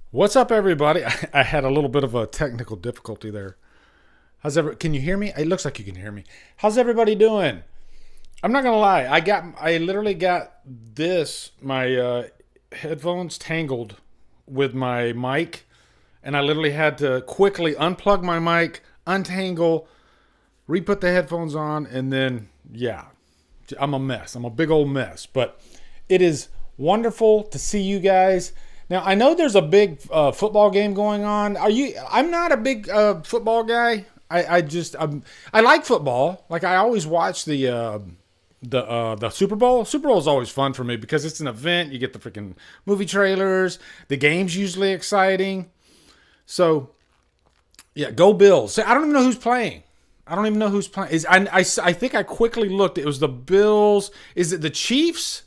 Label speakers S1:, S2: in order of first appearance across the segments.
S1: What's up, everybody? I had a little bit of a technical difficulty there. Can you hear me? It looks like you can hear me. How's everybody doing? I'm not gonna lie. I literally got my headphones tangled with my mic, and I literally had to quickly unplug my mic, untangle, re-put the headphones on, and then I'm a mess. I'm a big old mess. But it is wonderful to see you guys. Now, I know there's a big football game going on. I'm not a big football guy. I like football. Like, I always watch the Super Bowl. Super Bowl is always fun for me because it's an event. You get the freaking movie trailers. The game's usually exciting. So, yeah, go Bills. So, I don't even know who's playing. I think I quickly looked. It was the Bills. Is it the Chiefs?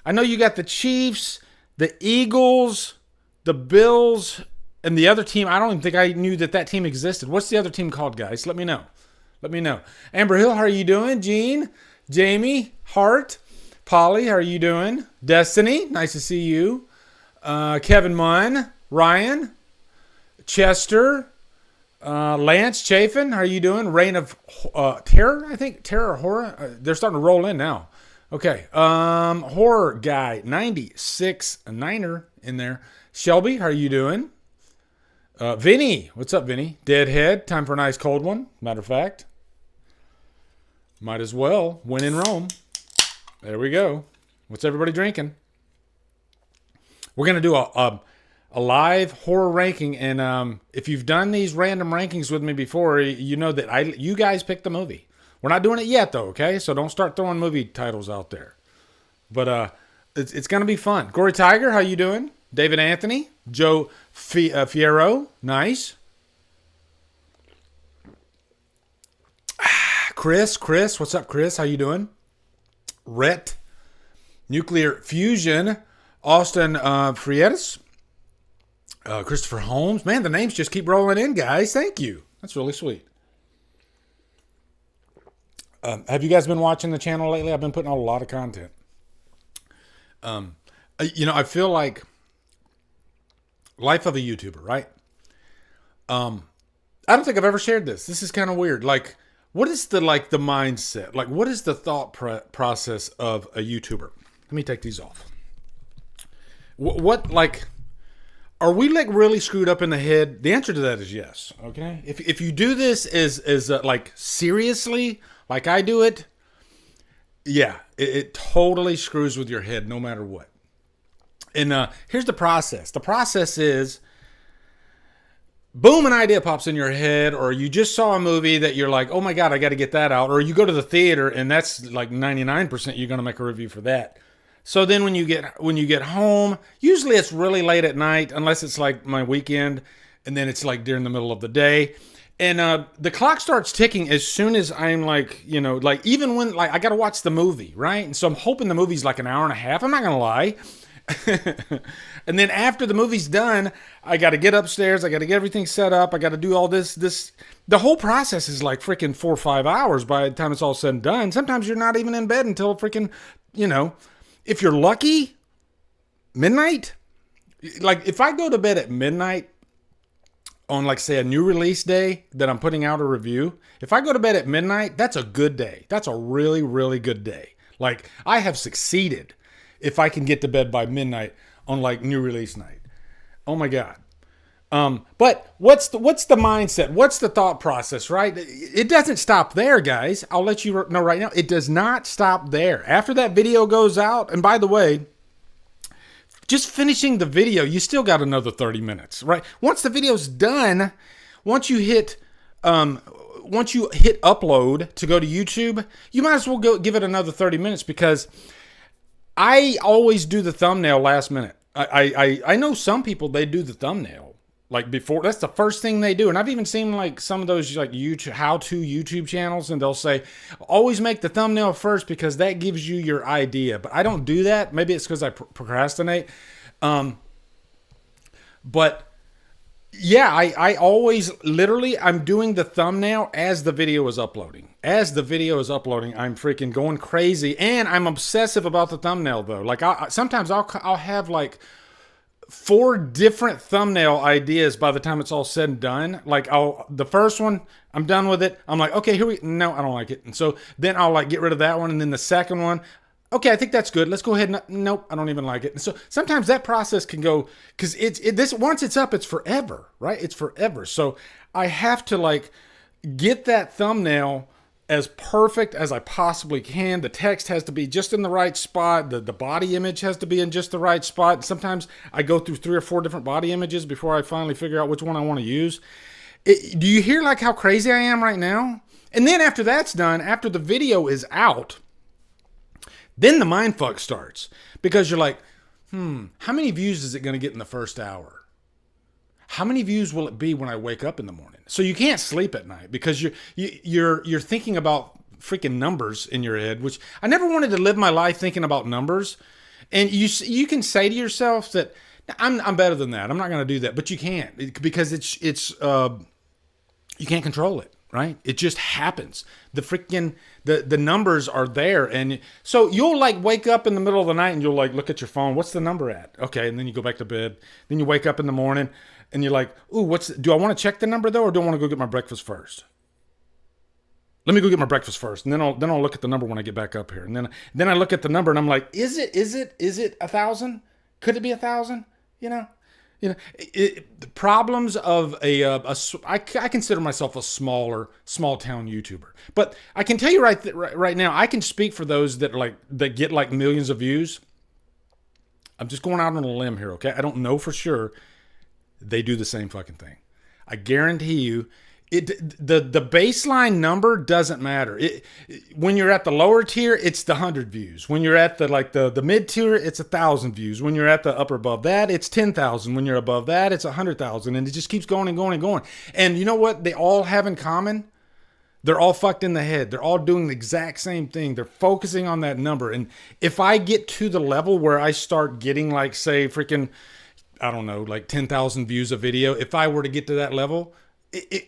S1: I know you got the Chiefs, the Eagles, the Bills, and the other team. I don't even think I knew that team existed. What's the other team called, guys? Let me know. Amber Hill, how are you doing? Jean, Jamie, Hart, Polly, how are you doing? Destiny, nice to see you. Kevin Munn, Ryan, Chester, Lance, Chafin, how are you doing? Reign of Terror, I think. Terror, Horror. They're starting to roll in now. Okay, Horror Guy, 96, a niner in there. Shelby, how are you doing? Vinny, what's up, Vinny? Deadhead, time for a nice cold one. Matter of fact, might as well. When in Rome. There we go. What's everybody drinking? We're going to do a live horror ranking, and if you've done these random rankings with me before, you know that you guys picked the movie. We're not doing it yet, though, okay? So don't start throwing movie titles out there. But it's going to be fun. Gory Tiger, how you doing? David Anthony. Joe Fierro, nice. Chris, what's up, Chris? How you doing? Rhett. Nuclear Fusion. Austin Friedes. Christopher Holmes. Man, the names just keep rolling in, guys. Thank you. That's really sweet. Have you guys been watching the channel lately? I've been putting out a lot of content. I feel like life of a YouTuber, right? I don't think I've ever shared this. This is kind of weird. Like, what is the mindset? Like, what is the thought process of a YouTuber? Let me take these off. Are we really screwed up in the head? The answer to that is yes. Okay. If you do this as seriously, like I do it, yeah, it totally screws with your head no matter what. And here's the process. The process is, boom, an idea pops in your head, or you just saw a movie that you're like, oh my God, I got to get that out. Or you go to the theater and that's like 99% you're going to make a review for that. So then when you get home, usually it's really late at night, unless it's like my weekend, and then it's like during the middle of the day. And the clock starts ticking as soon as I'm even when I got to watch the movie, right? And so I'm hoping the movie's like an hour and a half. I'm not going to lie. And then after the movie's done, I got to get upstairs. I got to get everything set up. I got to do all this. The whole process is like freaking 4 or 5 hours by the time it's all said and done. Sometimes you're not even in bed until freaking, if you're lucky, midnight. Like if I go to bed at midnight on like say a new release day that I'm putting out a review, if I go to bed at midnight, that's a good day. That's a really, really good day. Like I have succeeded if I can get to bed by midnight on like new release night. Oh my God. But what's the mindset? What's the thought process, right? It doesn't stop there, guys. I'll let you know right now. It does not stop there. After that video goes out, and by the way, just finishing the video, you still got another 30 minutes, right? Once the video's done, once you hit upload to go to YouTube, you might as well go give it another 30 minutes because I always do the thumbnail last minute. I know some people, they do the thumbnail like before. That's the first thing they do. And I've even seen like some of those like YouTube, how-to YouTube channels, and they'll say, always make the thumbnail first because that gives you your idea. But I don't do that. Maybe it's because I procrastinate. But yeah, I always literally, I'm doing the thumbnail as the video is uploading. As the video is uploading, I'm freaking going crazy, and I'm obsessive about the thumbnail though. Like sometimes I'll have like 4 different thumbnail ideas by the time it's all said and done. Like the first one, I'm done with it. I'm like, okay, no, I don't like it. And so then I'll like get rid of that one. And then the second one, okay, I think that's good. Let's go ahead and nope, I don't even like it. And so sometimes that process can go, because this once it's up, it's forever, right? It's forever. So I have to like get that thumbnail as perfect as I possibly can. The text has to be just in the right spot. The body image has to be in just the right spot. Sometimes I go through 3 or 4 different body images before I finally figure out which one I want to use. Do you hear like how crazy I am right now? And then after that's done, after the video is out, then the mindfuck starts, because you're like, how many views is it going to get in the first hour? How many views will it be when I wake up in the morning? So you can't sleep at night because you're thinking about freaking numbers in your head, which I never wanted to live my life thinking about numbers. And you can say to yourself that I'm better than that. I'm not going to do that, but you can't, because it's you can't control it. Right? It just happens. The freaking, the numbers are there. And so you'll like wake up in the middle of the night and you'll like look at your phone. What's the number at? Okay. And then you go back to bed. Then you wake up in the morning and you're like, ooh, do I want to check the number though? Or do I want to go get my breakfast first? Let me go get my breakfast first. And then I'll look at the number when I get back up here. And then I look at the number and I'm like, is it 1,000? Could it be 1,000? The problems of I consider myself a small town YouTuber, but I can tell you right now, I can speak for those that get like millions of views. I'm just going out on a limb here, okay? I don't know for sure. They do the same fucking thing. I guarantee you. The baseline number doesn't matter. When you're at the lower tier, it's the 100 views. When you're at the mid tier, it's 1,000 views. When you're at the upper above that, it's 10,000. When you're above that, it's 100,000, and it just keeps going and going and going. And you know what they all have in common? They're all fucked in the head. They're all doing the exact same thing. They're focusing on that number. And if I get to the level where I start getting like, say, freaking, I don't know, like 10,000 views a video, if I were to get to that level,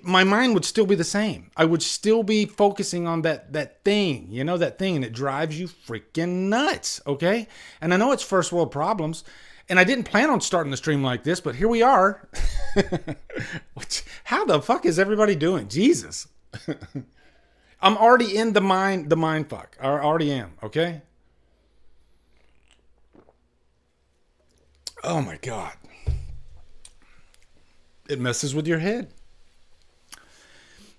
S1: my mind would still be the same. I would still be focusing on that thing, that thing, and it drives you freaking nuts, okay? And I know it's first world problems, and I didn't plan on starting the stream like this, but here we are. How the fuck is everybody doing? Jesus. I'm already in the mind fuck. I already am, okay? Oh my God. It messes with your head.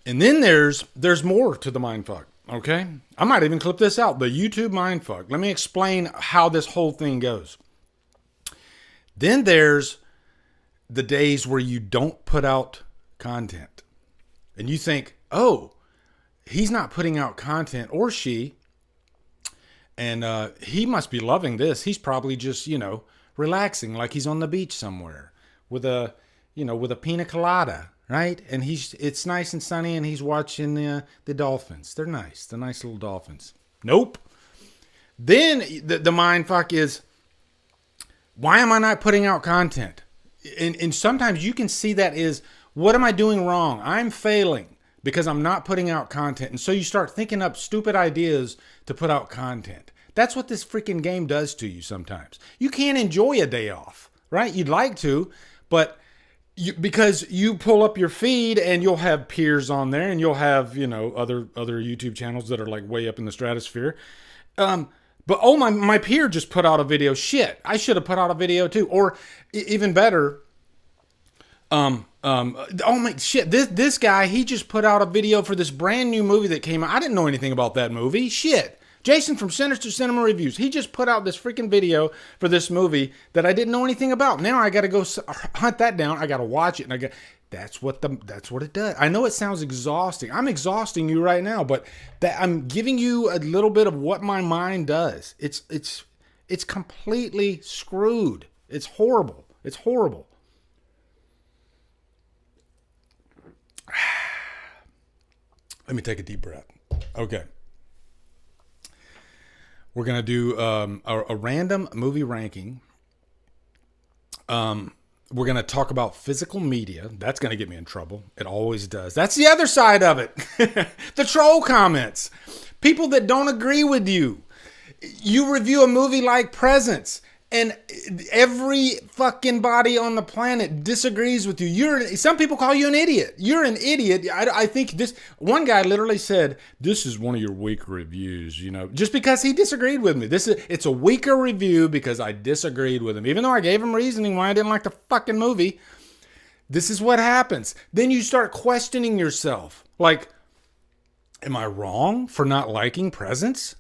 S1: And then there's more to the mindfuck, okay? I might even clip this out, the YouTube mindfuck. Let me explain how this whole thing goes. Then there's the days where you don't put out content. And you think, oh, he's not putting out content, or she, and he must be loving this. He's probably just, relaxing like he's on the beach somewhere with a pina colada. Right? And it's nice and sunny, and he's watching the dolphins. They're nice. The nice little dolphins. Nope. Then the mind fuck is Why am I not putting out content? And sometimes you can see that is, what am I doing wrong? I'm failing because I'm not putting out content. And so you start thinking up stupid ideas to put out content. That's what this freaking game does to you sometimes. You can't enjoy a day off, right? You'd like to, but because you pull up your feed and you'll have peers on there and you'll have, other YouTube channels that are like way up in the stratosphere. But oh, my peer just put out a video. Shit, I should have put out a video too. Or even better, oh my shit, this guy, he just put out a video for this brand new movie that came out. I didn't know anything about that movie. Shit. Jason from Sinister Cinema Reviews, he just put out this freaking video for this movie that I didn't know anything about. Now I got to go hunt that down. I got to watch it, and that's what it does. I know it sounds exhausting. I'm exhausting you right now, but I'm giving you a little bit of what my mind does. It's completely screwed. It's horrible. It's horrible. Let me take a deep breath. Okay. We're going to do a random movie ranking. We're going to talk about physical media. That's going to get me in trouble. It always does. That's the other side of it. The troll comments. People that don't agree with you. You review a movie like Presents, and every fucking body on the planet disagrees with you. Some people call you an idiot. You're an idiot. I think this one guy literally said, "This is one of your weaker reviews," just because he disagreed with me. It's a weaker review because I disagreed with him, even though I gave him reasoning why I didn't like the fucking movie. This is what happens. Then you start questioning yourself. Like, am I wrong for not liking Presents?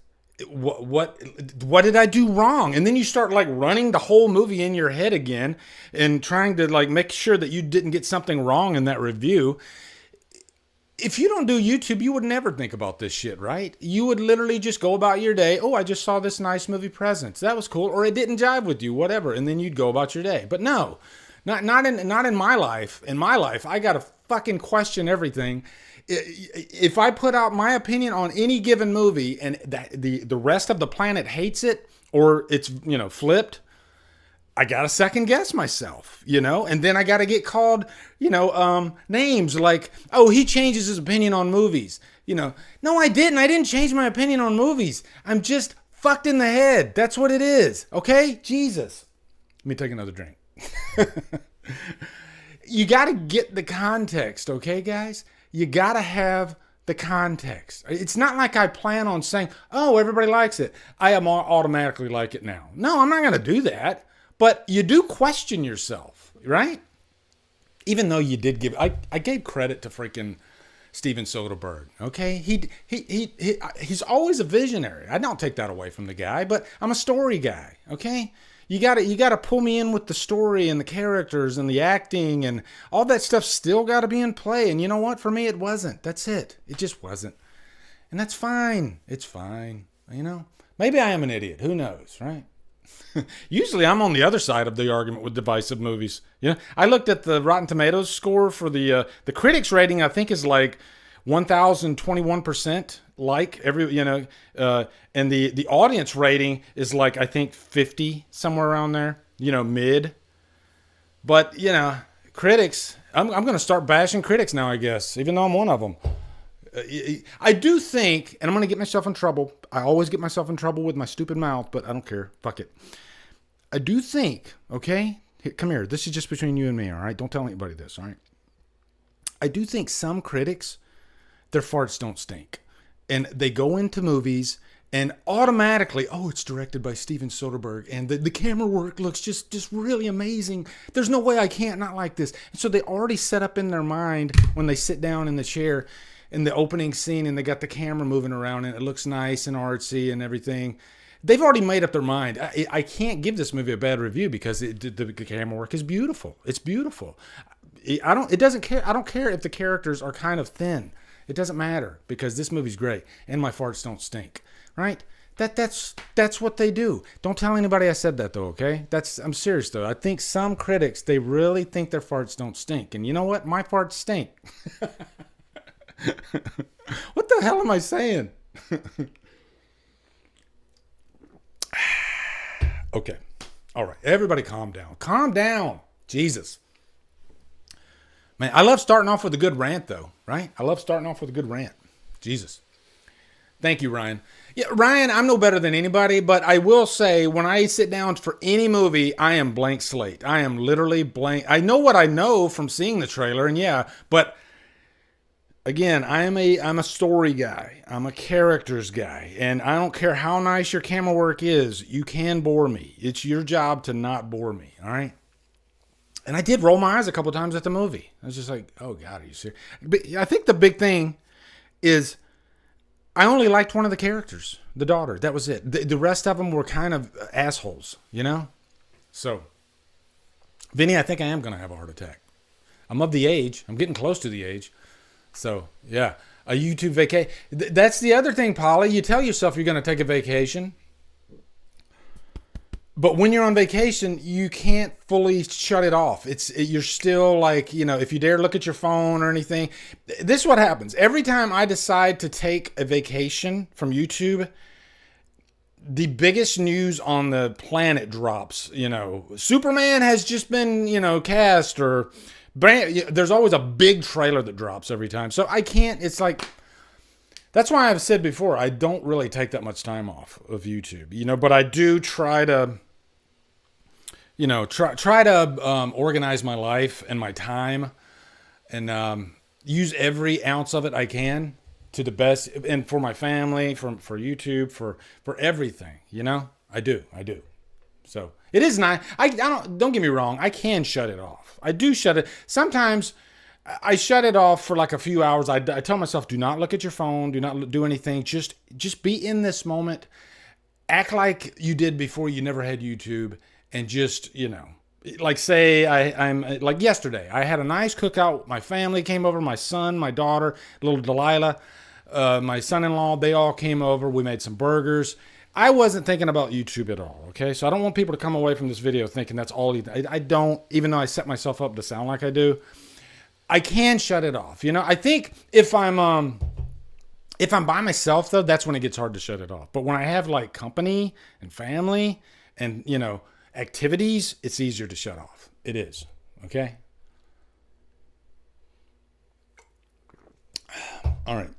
S1: What did I do wrong? And then you start like running the whole movie in your head again and trying to like make sure that you didn't get something wrong in that review. If you don't do YouTube, you would never think about this shit, right? You would literally just go about your day. Oh, I just saw this nice movie Presents. That was cool. Or it didn't jive with you, whatever. And then you'd go about your day. But no, not in my life. In my life, I got to fucking question everything. If I put out my opinion on any given movie and the rest of the planet hates it or it's, flipped, I got to second guess myself, and then I got to get called, names like, oh, he changes his opinion on movies. No, I didn't. I didn't change my opinion on movies. I'm just fucked in the head. That's what it is. Okay. Jesus. Let me take another drink. You got to get the context. Okay, guys? You got to have the context. It's not like I plan on saying, oh, everybody likes it, I am automatically like it now. No, I'm not going to do that. But you do question yourself, right? Even though you did give, I gave credit to freaking Steven Soderbergh, okay? He's always a visionary. I don't take that away from the guy, but I'm a story guy, okay? You gotta pull me in with the story and the characters and the acting and all that stuff still gotta be in play. And you know what? For me, it wasn't. That's it. It just wasn't. And that's fine. It's fine. Maybe I am an idiot. Who knows, right? Usually I'm on the other side of the argument with divisive movies. I looked at the Rotten Tomatoes score for the critics rating. I think is like 1,021% like every, and the audience rating is like, I think 50, somewhere around there, mid. But, critics, I'm going to start bashing critics now, I guess, even though I'm one of them. I do think, and I'm going to get myself in trouble. I always get myself in trouble with my stupid mouth, but I don't care. Fuck it. I do think, okay? Here, come here. This is just between you and me, all right? Don't tell anybody this, all right? I do think some critics, their farts don't stink. And they go into movies and automatically, oh, it's directed by Steven Soderbergh and the camera work looks just really amazing. There's no way I can't not like this. And so they already set up in their mind when they sit down in the chair in the opening scene and they got the camera moving around and it looks nice and artsy and everything. They've already made up their mind. I can't give this movie a bad review because the camera work is beautiful. It's beautiful. I don't care if the characters are kind of thin. It doesn't matter because this movie's great and my farts don't stink, right? That's what they do. Don't tell anybody I said that though, okay? I'm serious though. I think some critics, they really think their farts don't stink. And you know what? My farts stink. What the hell am I saying? Okay. All right, everybody calm down. Calm down. Jesus. Man, I love starting off with a good rant, though, right? I love starting off with a good rant. Jesus. Thank you, Ryan. Yeah, Ryan, I'm no better than anybody, but I will say when I sit down for any movie, I am blank slate. I am literally blank. I know what I know from seeing the trailer, and yeah, but again, I'm a story guy. I'm a characters guy, and I don't care how nice your camera work is. You can bore me. It's your job to not bore me, all right? And I did roll my eyes a couple times at the movie. I was just like, oh, God, are you serious? But I think the big thing is I only liked one of the characters, the daughter. That was it. The rest of them were kind of assholes, you know? So, Vinny, I think I am going to have a heart attack. I'm of the age. I'm getting close to the age. So, yeah, a YouTube vacation. That's the other thing, Polly. You tell yourself you're going to take a vacation. But when you're on vacation, you can't fully shut it off. You're still like, you know, if you dare look at your phone or anything. This is what happens. Every time I decide to take a vacation from YouTube, the biggest news on the planet drops. You know, Superman has just been, you know, cast, or there's always a big trailer that drops every time. So I can't, it's like, that's why I've said before, I don't really take that much time off of YouTube, you know, but I do try to, you know, try to organize my life and my time, and use every ounce of it I can to the best, and for my family, for YouTube, for everything, you know, I do. So it is nice. Don't get me wrong. I can shut it off. I do shut it. Sometimes I shut it off for like a few hours. I tell myself, do not look at your phone. Do not do anything. Just be in this moment. Act like you did before you never had YouTube, and just, you know, like say I'm like yesterday, I had a nice cookout. My family came over, my son, my daughter, little Delilah, my son-in-law, they all came over. We made some burgers. I wasn't thinking about YouTube at all, okay? So I don't want people to come away from this video thinking that's all. I don't, even though I set myself up to sound like I do. I can shut it off. You know, I think if I'm by myself, though, that's when it gets hard to shut it off. But when I have like company and family and, you know, activities, it's easier to shut off. It is, okay? All right.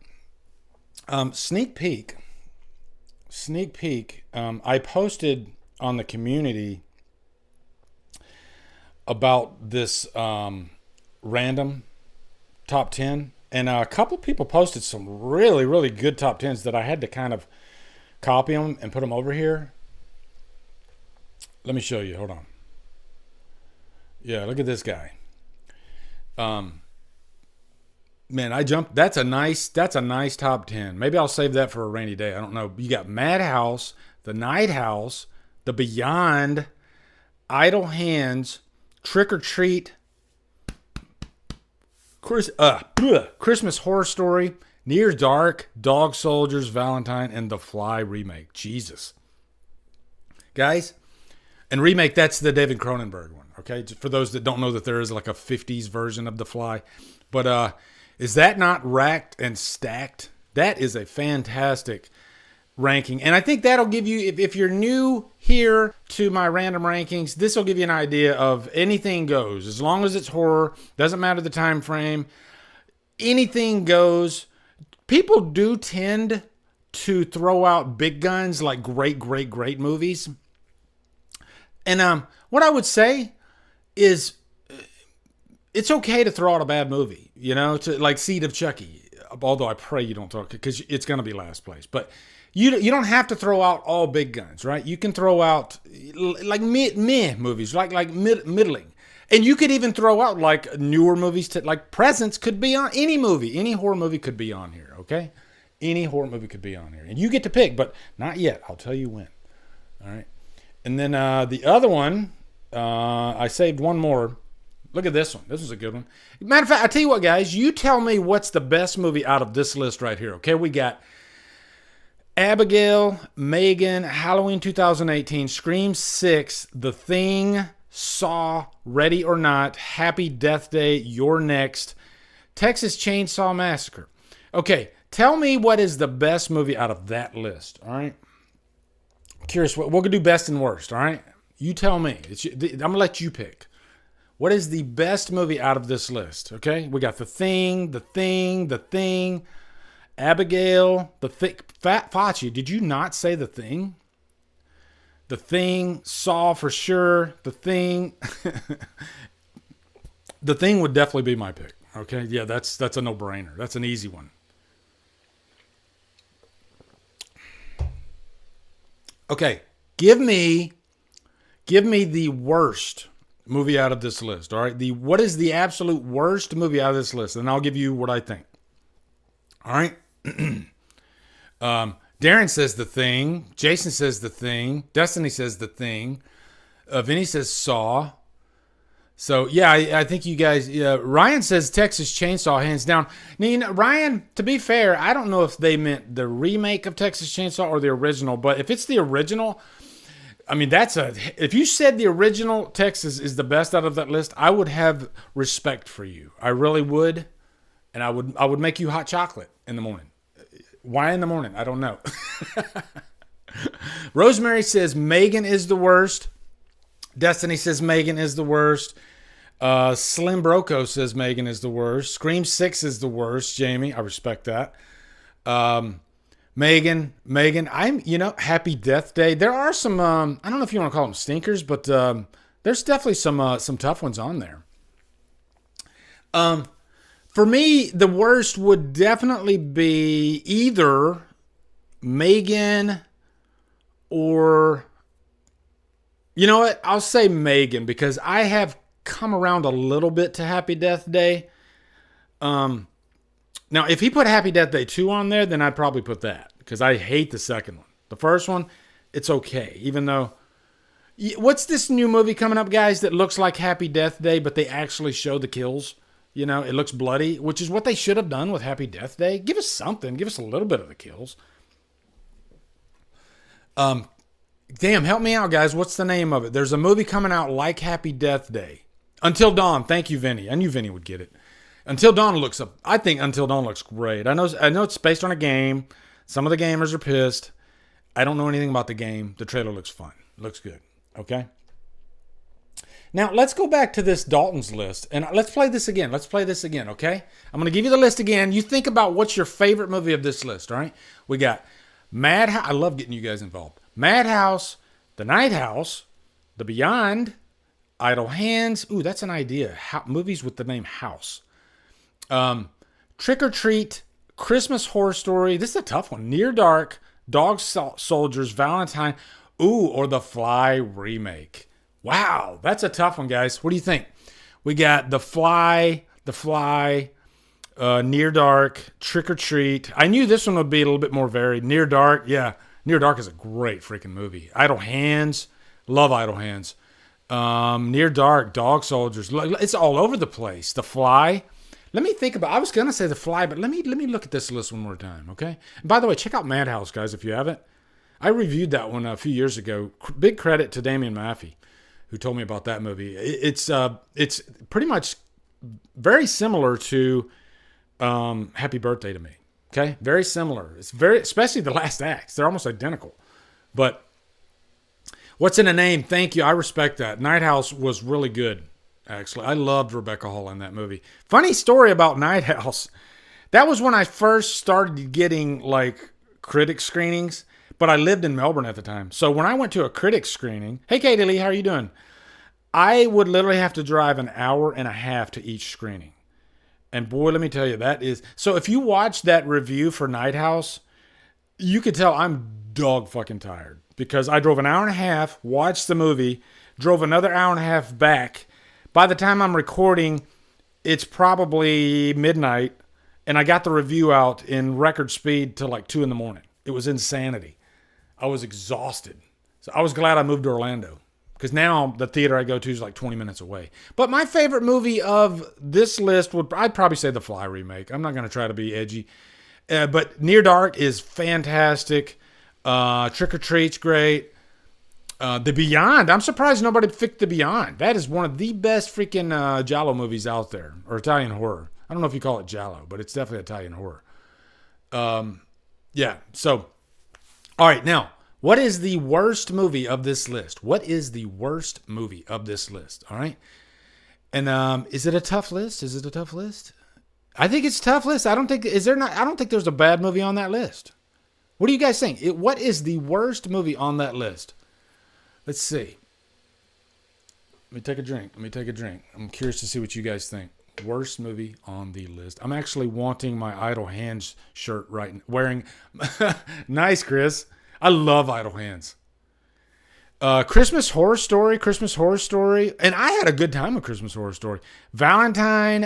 S1: Sneak peek. I posted on the community about this random top 10, and a couple people posted some really, really good top 10s that I had to kind of copy them and put them over here. Let me show you. Hold on. Yeah, look at this guy. Man, I jumped. That's a nice top 10. Maybe I'll save that for a rainy day. I don't know. You got Madhouse, The Night House, The Beyond, Idle Hands, Trick or Treat, Christmas Horror Story, Near Dark, Dog Soldiers, Valentine, and The Fly remake. Jesus. Guys, and remake, that's the David Cronenberg one, okay? For those that don't know that there is like a 50s version of The Fly. But is that not racked and stacked? That is a fantastic ranking. And I think that'll give you, if you're new here to my random rankings, this will give you an idea of anything goes. As long as it's horror, doesn't matter the time frame, anything goes. People do tend to throw out big guns like great movies. And what I would say is it's okay to throw out a bad movie, you know, to like Seed of Chucky. Although I pray you don't throw it, because it's going to be last place. But you don't have to throw out all big guns, right? You can throw out like meh movies, like middling. And you could even throw out like newer movies, like Presents could be on any movie. Any horror movie could be on here, okay? Any horror movie could be on here. And you get to pick, but not yet. I'll tell you when. All right. And then the other one, I saved one more. Look at this one. This was a good one. Matter of fact, I tell you what, guys. You tell me what's the best movie out of this list right here, okay? We got Abigail, Megan, Halloween 2018, Scream 6, The Thing, Saw, Ready or Not, Happy Death Day, You're Next, Texas Chainsaw Massacre. Okay, tell me what is the best movie out of that list, all right? Curious, we're going to do best and worst, all right? You tell me. I'm going to let you pick. What is the best movie out of this list? Okay, we got The Thing, Abigail, Fat Facci. Did you not say The Thing? The Thing, Saw for sure. The Thing. The Thing would definitely be my pick. Okay, yeah, that's a no-brainer. That's an easy one. Okay, give me the worst movie out of this list. All right, what is the absolute worst movie out of this list? And I'll give you what I think. All right. Darren says The Thing. Jason says The Thing. Destiny says The Thing. Vinny says Saw. So yeah, I think you guys. Ryan says Texas Chainsaw, hands down. Now, Ryan, to be fair, I don't know if they meant the remake of Texas Chainsaw or the original, but if it's the original, I mean if you said the original Texas is the best out of that list, I would have respect for you. I really would, and I would make you hot chocolate in the morning. Why in the morning? I don't know. Rosemary says Megan is the worst. Destiny says Megan is the worst. Slim Broco says Megan is the worst. Scream 6 is the worst, Jamie. I respect that. Megan, Happy Death Day. There are some, I don't know if you want to call them stinkers, but there's definitely some tough ones on there. For me, the worst would definitely be either Megan or... You know what? I'll say Megan because I have come around a little bit to Happy Death Day. Now, if he put Happy Death Day 2 on there, then I'd probably put that because I hate the second one. The first one, it's okay. Even though... What's this new movie coming up, guys, that looks like Happy Death Day, but they actually show the kills? It looks bloody, which is what they should have done with Happy Death Day. Give us something. Give us a little bit of the kills. Damn, help me out, guys. What's the name of it? There's a movie coming out like Happy Death Day. Until Dawn. Thank you, Vinny. I knew Vinny would get it. Until Dawn looks up. I think Until Dawn looks great. I know it's based on a game. Some of the gamers are pissed. I don't know anything about the game. The trailer looks fun. Looks good. Okay? Now, let's go back to this Dalton's list, and let's play this again. Okay? I'm going to give you the list again. You think about what's your favorite movie of this list, all right? We got Madhouse. I love getting you guys involved. Madhouse, The Night House, The Beyond, Idle Hands. Ooh, that's an idea. Movies with the name House. Trick or Treat, Christmas Horror Story. This is a tough one. Near Dark, Dog Soldiers, Valentine. Ooh, or The Fly remake. Wow, that's a tough one, guys. What do you think? We got The Fly, Near Dark, Trick or Treat. I knew this one would be a little bit more varied. Near Dark, yeah. Near Dark is a great freaking movie. Idle Hands, love Idle Hands. Near Dark, Dog Soldiers. It's all over the place. The Fly. Let me think about. I was gonna say The Fly, but let me look at this list one more time, okay? And by the way, check out Madhouse, guys, if you haven't. I reviewed that one a few years ago. Big credit to Damian Maffey, who told me about that movie. It's pretty much very similar to Happy Birthday to Me. Okay, very similar. It's especially the last acts. They're almost identical. But what's in a name? Thank you. I respect that. Night House was really good, actually. I loved Rebecca Hall in that movie. Funny story about Night House. That was when I first started getting like critic screenings, but I lived in Melbourne at the time. So when I went to a critic screening, hey Katie Lee, how are you doing? I would literally have to drive an hour and a half to each screening. And boy, let me tell you, that is... So if you watch that review for Night House, you could tell I'm dog fucking tired. Because I drove an hour and a half, watched the movie, drove another hour and a half back. By the time I'm recording, it's probably midnight. And I got the review out in record speed till like 2 in the morning. It was insanity. I was exhausted. So I was glad I moved to Orlando. Because now the theater I go to is like 20 minutes away. But my favorite movie of this list I'd probably say The Fly remake. I'm not going to try to be edgy. But Near Dark is fantastic. Trick or Treat's great. The Beyond. I'm surprised nobody picked The Beyond. That is one of the best freaking Giallo movies out there. Or Italian horror. I don't know if you call it Giallo, but it's definitely Italian horror. Yeah. So, all right. Now, What is the worst movie of this list? What is the worst movie of this list? All right. And is it a tough list? Is it a tough list? I think it's a tough list. I don't think there's a bad movie on that list. What do you guys think? What is the worst movie on that list? Let's see. Let me take a drink. I'm curious to see what you guys think. Worst movie on the list. I'm actually wanting my Idle Hands shirt right now. Wearing. Nice, Chris. I love Idle Hands. Christmas Horror Story. And I had a good time with Christmas Horror Story. Valentine.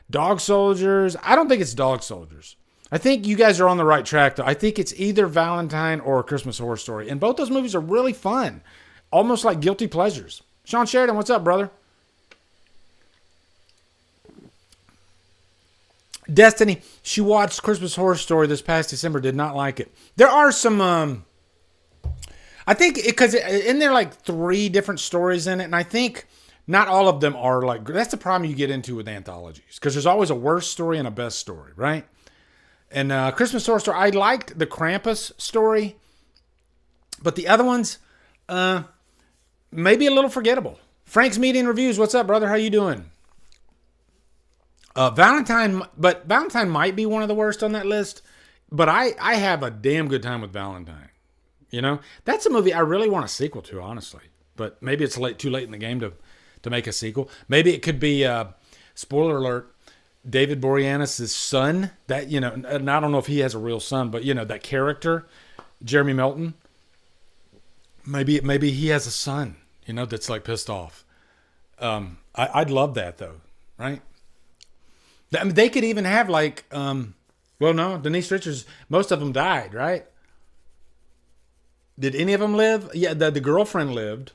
S1: Dog Soldiers. I don't think it's Dog Soldiers. I think you guys are on the right track, though. I think it's either Valentine or Christmas Horror Story. And both those movies are really fun. Almost like guilty pleasures. Sean Sheridan, what's up, brother? Destiny, she watched Christmas Horror Story this past December, did not like it. There are some, I think, because in there like 3 different stories in it, and I think not all of them are like, that's the problem you get into with anthologies, because there's always a worst story and a best story, right? And Christmas Horror Story, I liked the Krampus story, but the other ones, maybe a little forgettable. Frank's Media and Reviews, what's up, brother? How you doing? Valentine might be one of the worst on that list, but I have a damn good time with Valentine. You know, that's a movie I really want a sequel to, honestly. But maybe it's too late in the game to make a sequel. Maybe it could be, spoiler alert, David Boreanaz' son. That, you know, and I don't know if he has a real son, but you know that character, Jeremy Melton. Maybe he has a son, you know, that's like pissed off. I'd love that though, right? I mean, they could even have like, well, no, Denise Richards, most of them died, right? Did any of them live? Yeah, the girlfriend lived,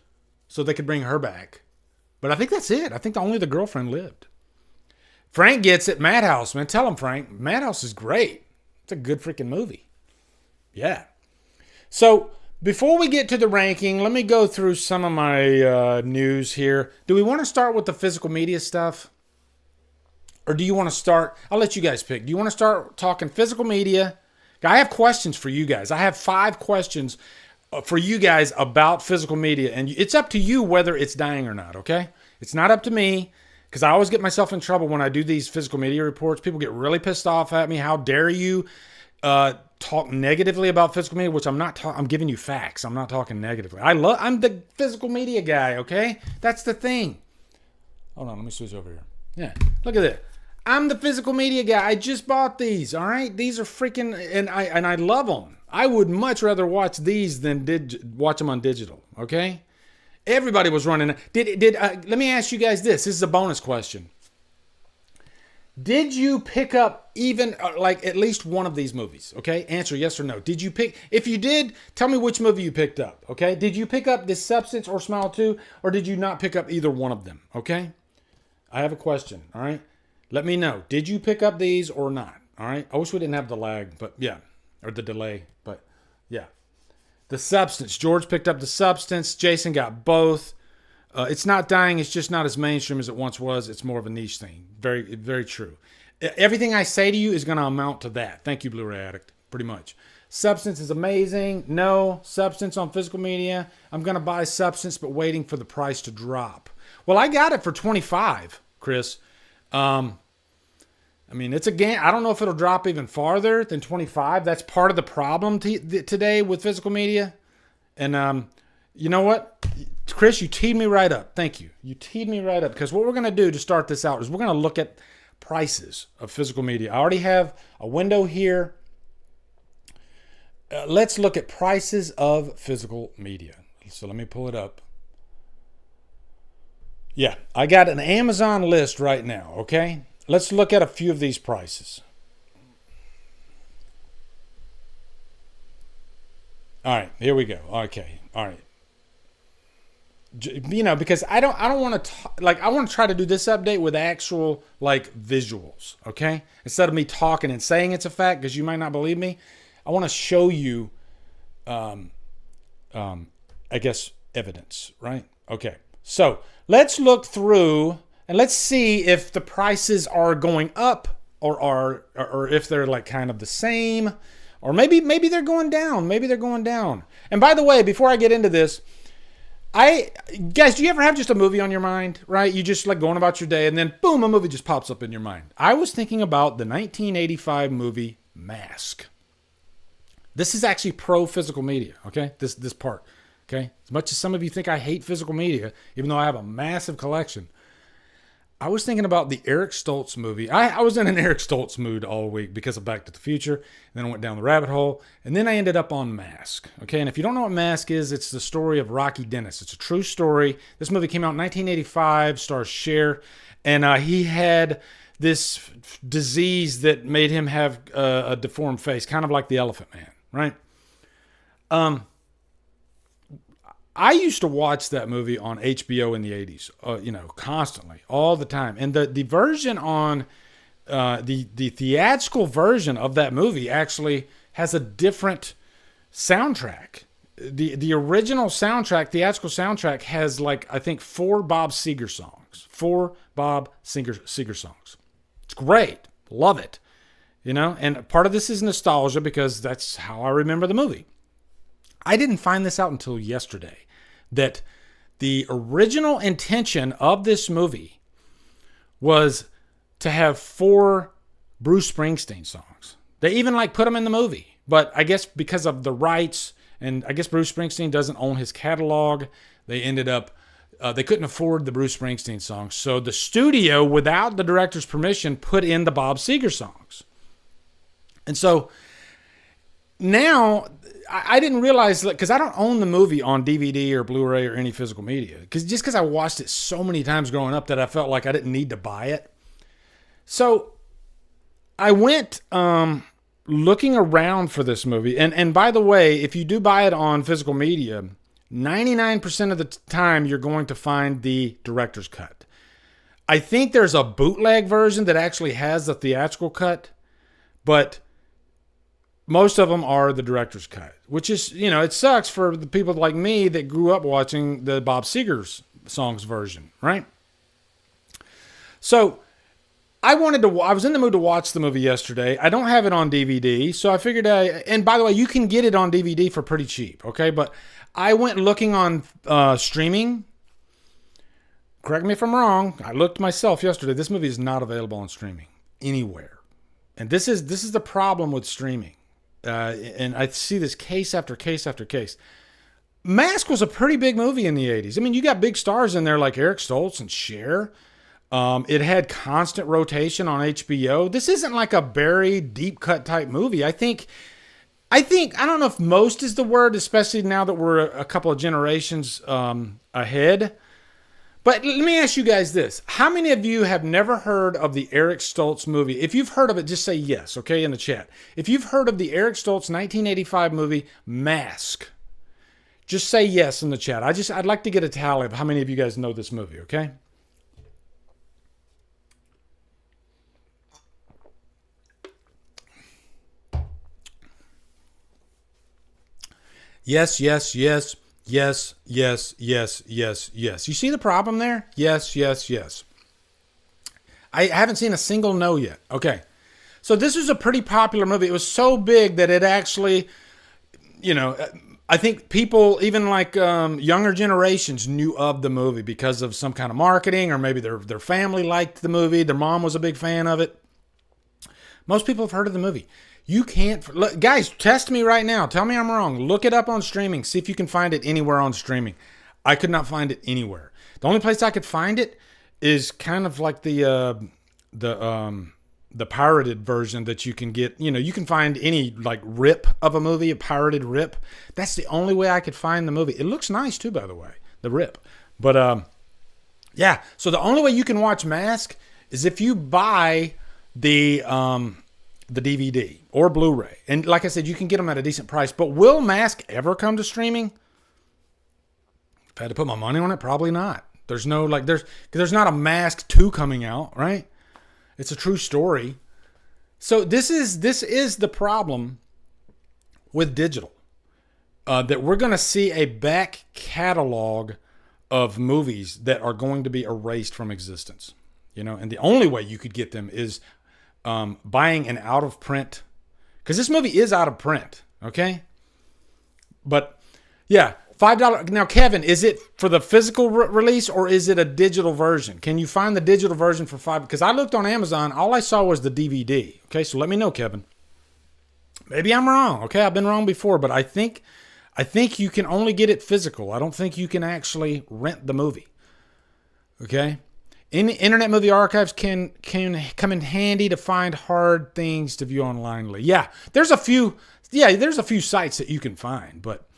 S1: so they could bring her back. But I think that's it. I think only the girlfriend lived. Frank gets it. Madhouse, man. Tell him, Frank. Madhouse is great. It's a good freaking movie. Yeah. So before we get to the ranking, let me go through some of my news here. Do we want to start with the physical media stuff? Or do you want to start? I'll let you guys pick. Do you want to start talking physical media? I have questions for you guys. I have 5 questions for you guys about physical media. And it's up to you whether it's dying or not, okay? It's not up to me, because I always get myself in trouble when I do these physical media reports. People get really pissed off at me. How dare you talk negatively about physical media, which I'm not I'm giving you facts. I'm not talking negatively. I'm the physical media guy, okay? That's the thing. Hold on, let me switch over here. Yeah, look at that. I'm the physical media guy. I just bought these, all right? These are freaking, and I love them. I would much rather watch these than watch them on digital, okay? Everybody was running. Let me ask you guys this. This is a bonus question. Did you pick up even like at least one of these movies, okay? Answer yes or no. Did you pick, if you did, tell me which movie you picked up, okay? Did you pick up this Substance or Smile 2, or did you not pick up either one of them, okay? I have a question, all right? Let me know. Did you pick up these or not? All right. I wish we didn't have the lag, but yeah. Or the delay, but yeah. The Substance. George picked up The Substance. Jason got both. It's not dying. It's just not as mainstream as it once was. It's more of a niche thing. Very, very true. Everything I say to you is going to amount to that. Thank you, Blu-ray Addict. Pretty much. Substance is amazing. No. Substance on physical media. I'm going to buy Substance, but waiting for the price to drop. Well, I got it for $25, Chris. I mean, it's a game. I don't know if it'll drop even farther than 25. That's part of the problem today with physical media. And you know what? Chris, you teed me right up. Thank you. You teed me right up. Because what we're going to do to start this out is we're going to look at prices of physical media. I already have a window here. Let's look at prices of physical media. So let me pull it up. Yeah, I got an Amazon list right now, okay? Let's look at a few of these prices. All right, here we go. Okay, all right. You know, because I don't want to I want to try to do this update with actual like visuals, okay? Instead of me talking and saying it's a fact, because you might not believe me. I want to show you, I guess, evidence, right? Okay, so let's look through and let's see if the prices are going up or if they're like kind of the same, Or maybe they're going down. Maybe they're going down. And by the way, before I get into this, guys, do you ever have just a movie on your mind, right? You just like going about your day and then boom, a movie just pops up in your mind. I was thinking about the 1985 movie Mask. This is actually pro physical media, okay? This part, okay? As much as some of you think I hate physical media, even though I have a massive collection, I was thinking about the Eric Stoltz movie. I was in an Eric Stoltz mood all week because of Back to the Future. And then I went down the rabbit hole. And then I ended up on Mask. Okay, and if you don't know what Mask is, it's the story of Rocky Dennis. It's a true story. This movie came out in 1985, stars Cher. And he had this disease that made him have a deformed face, kind of like the Elephant Man, right? I used to watch that movie on HBO in the 80s, constantly, all the time. And the version on, the theatrical version of that movie actually has a different soundtrack. The original soundtrack, theatrical soundtrack, has like, I think, 4 Bob Seger songs. 4 Bob Seger songs. It's great. Love it. And part of this is nostalgia because that's how I remember the movie. I didn't find this out until yesterday, that the original intention of this movie was to have 4 Bruce Springsteen songs. They even put them in the movie, but I guess because of the rights, and I guess Bruce Springsteen doesn't own his catalog, they ended up, they couldn't afford the Bruce Springsteen songs. So the studio, without the director's permission, put in the Bob Seger songs. And so now, I didn't realize, because I don't own the movie on DVD or Blu-ray or any physical media. Because I watched it so many times growing up that I felt like I didn't need to buy it. So I went looking around for this movie. And by the way, if you do buy it on physical media, 99% of the time you're going to find the director's cut. I think there's a bootleg version that actually has the theatrical cut, but most of them are the director's cut, which is, it sucks for the people like me that grew up watching the Bob Seger's songs version, right? So I was in the mood to watch the movie yesterday. I don't have it on DVD, so I figured and by the way, you can get it on DVD for pretty cheap, okay? But I went looking on streaming. Correct me if I'm wrong. I looked myself yesterday. This movie is not available on streaming anywhere. And this is the problem with streaming. And I see this case after case after case. Mask was a pretty big movie in the 80s. I mean, you got big stars in there like Eric Stoltz and Cher. It had constant rotation on HBO. This isn't like a buried, deep cut type movie. I think, I don't know if most is the word, especially now that we're a couple of generations ahead. But let me ask you guys this. How many of you have never heard of the Eric Stoltz movie? If you've heard of it, just say yes, okay, in the chat. If you've heard of the Eric Stoltz 1985 movie, Mask, just say yes in the chat. I'd like to get a tally of how many of you guys know this movie, okay? Yes, yes, yes. Yes, yes, yes, yes, yes. You see the problem there? Yes, yes, yes. I haven't seen a single no yet. Okay. So this is a pretty popular movie. It was so big that it actually, I think people, even like younger generations, knew of the movie because of some kind of marketing, or maybe their family liked the movie. Their mom was a big fan of it. Most people have heard of the movie. You can't, look, guys, test me right now. Tell me I'm wrong. Look it up on streaming. See if you can find it anywhere on streaming. I could not find it anywhere. The only place I could find it is kind of like the pirated version that you can get. You can find any like rip of a movie, a pirated rip. That's the only way I could find the movie. It looks nice too, by the way, the rip. But yeah. So the only way you can watch Mask is if you buy the DVD or Blu-ray. And like I said, you can get them at a decent price. But will Mask ever come to streaming? If I had to put my money on it, probably not. There's no, there's not a Mask 2 coming out, right? It's a true story. So this is the problem with digital. That we're going to see a back catalog of movies that are going to be erased from existence. And the only way you could get them is buying an out-of-print because this movie is out of print. Okay, but yeah, $5. Now, Kevin, is it for the physical release or is it a digital version? Can you find the digital version for $5? Because I looked on Amazon, all I saw was the DVD. Okay, so let me know, Kevin. Maybe I'm wrong. Okay, I've been wrong before, but I think you can only get it physical. I don't think you can actually rent the movie. Okay, Internet Movie Archives can come in handy to find hard things to view online. Yeah, there's a few. Yeah, there's a few sites that you can find, but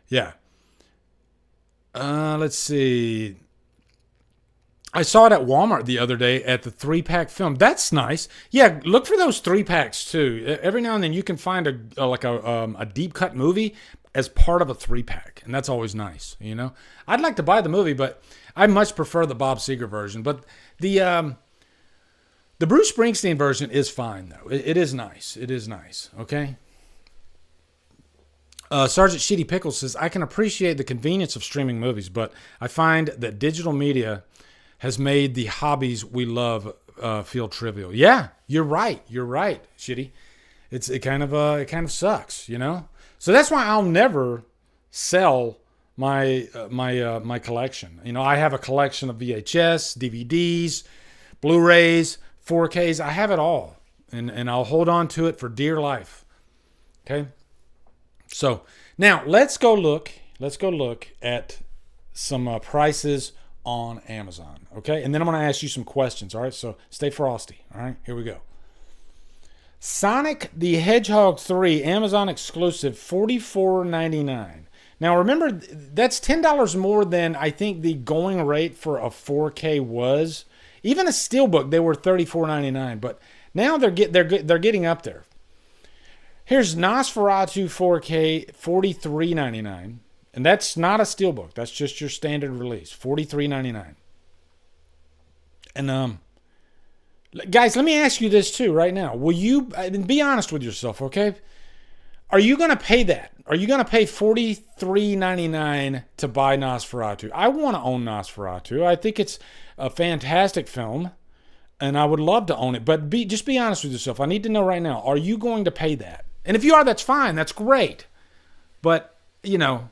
S1: yeah. Let's see. I saw it at Walmart the other day at the 3-pack film. That's nice. Yeah, look for those 3-packs too. Every now and then you can find a deep cut movie as part of a 3-pack, and that's always nice. You know, I'd like to buy the movie, but I much prefer the Bob Seger version. But the Bruce Springsteen version is fine though. It is nice. It is nice. Okay. Sergeant Sheedy Pickles says, I can appreciate the convenience of streaming movies, but I find that digital media has made the hobbies we love feel trivial. Yeah, you're right. You're right, Sheedy. It kind of sucks, you know. So that's why I'll never sell my my collection. You know, I have a collection of VHS, DVDs, Blu-rays, 4Ks. I have it all, and I'll hold on to it for dear life. Okay. So now let's go look at some prices on Amazon. Okay. And then I'm going to ask you some questions. All right. So stay frosty. All right. Here we go. Sonic the Hedgehog 3, Amazon exclusive, $44.99. Now remember, that's $10 more than I think the going rate for a 4K was. Even a steelbook, they were $34.99. But now they're getting up there. Here's Nosferatu 4K, $43.99. And that's not a steelbook. That's just your standard release, $43.99. And guys, let me ask you this too right now. Will you be honest with yourself, okay? Are you going to pay that? Are you going to pay $43.99 to buy Nosferatu? I want to own Nosferatu. I think it's a fantastic film, and I would love to own it. But just be honest with yourself. I need to know right now, are you going to pay that? And if you are, that's fine. That's great. But, you know,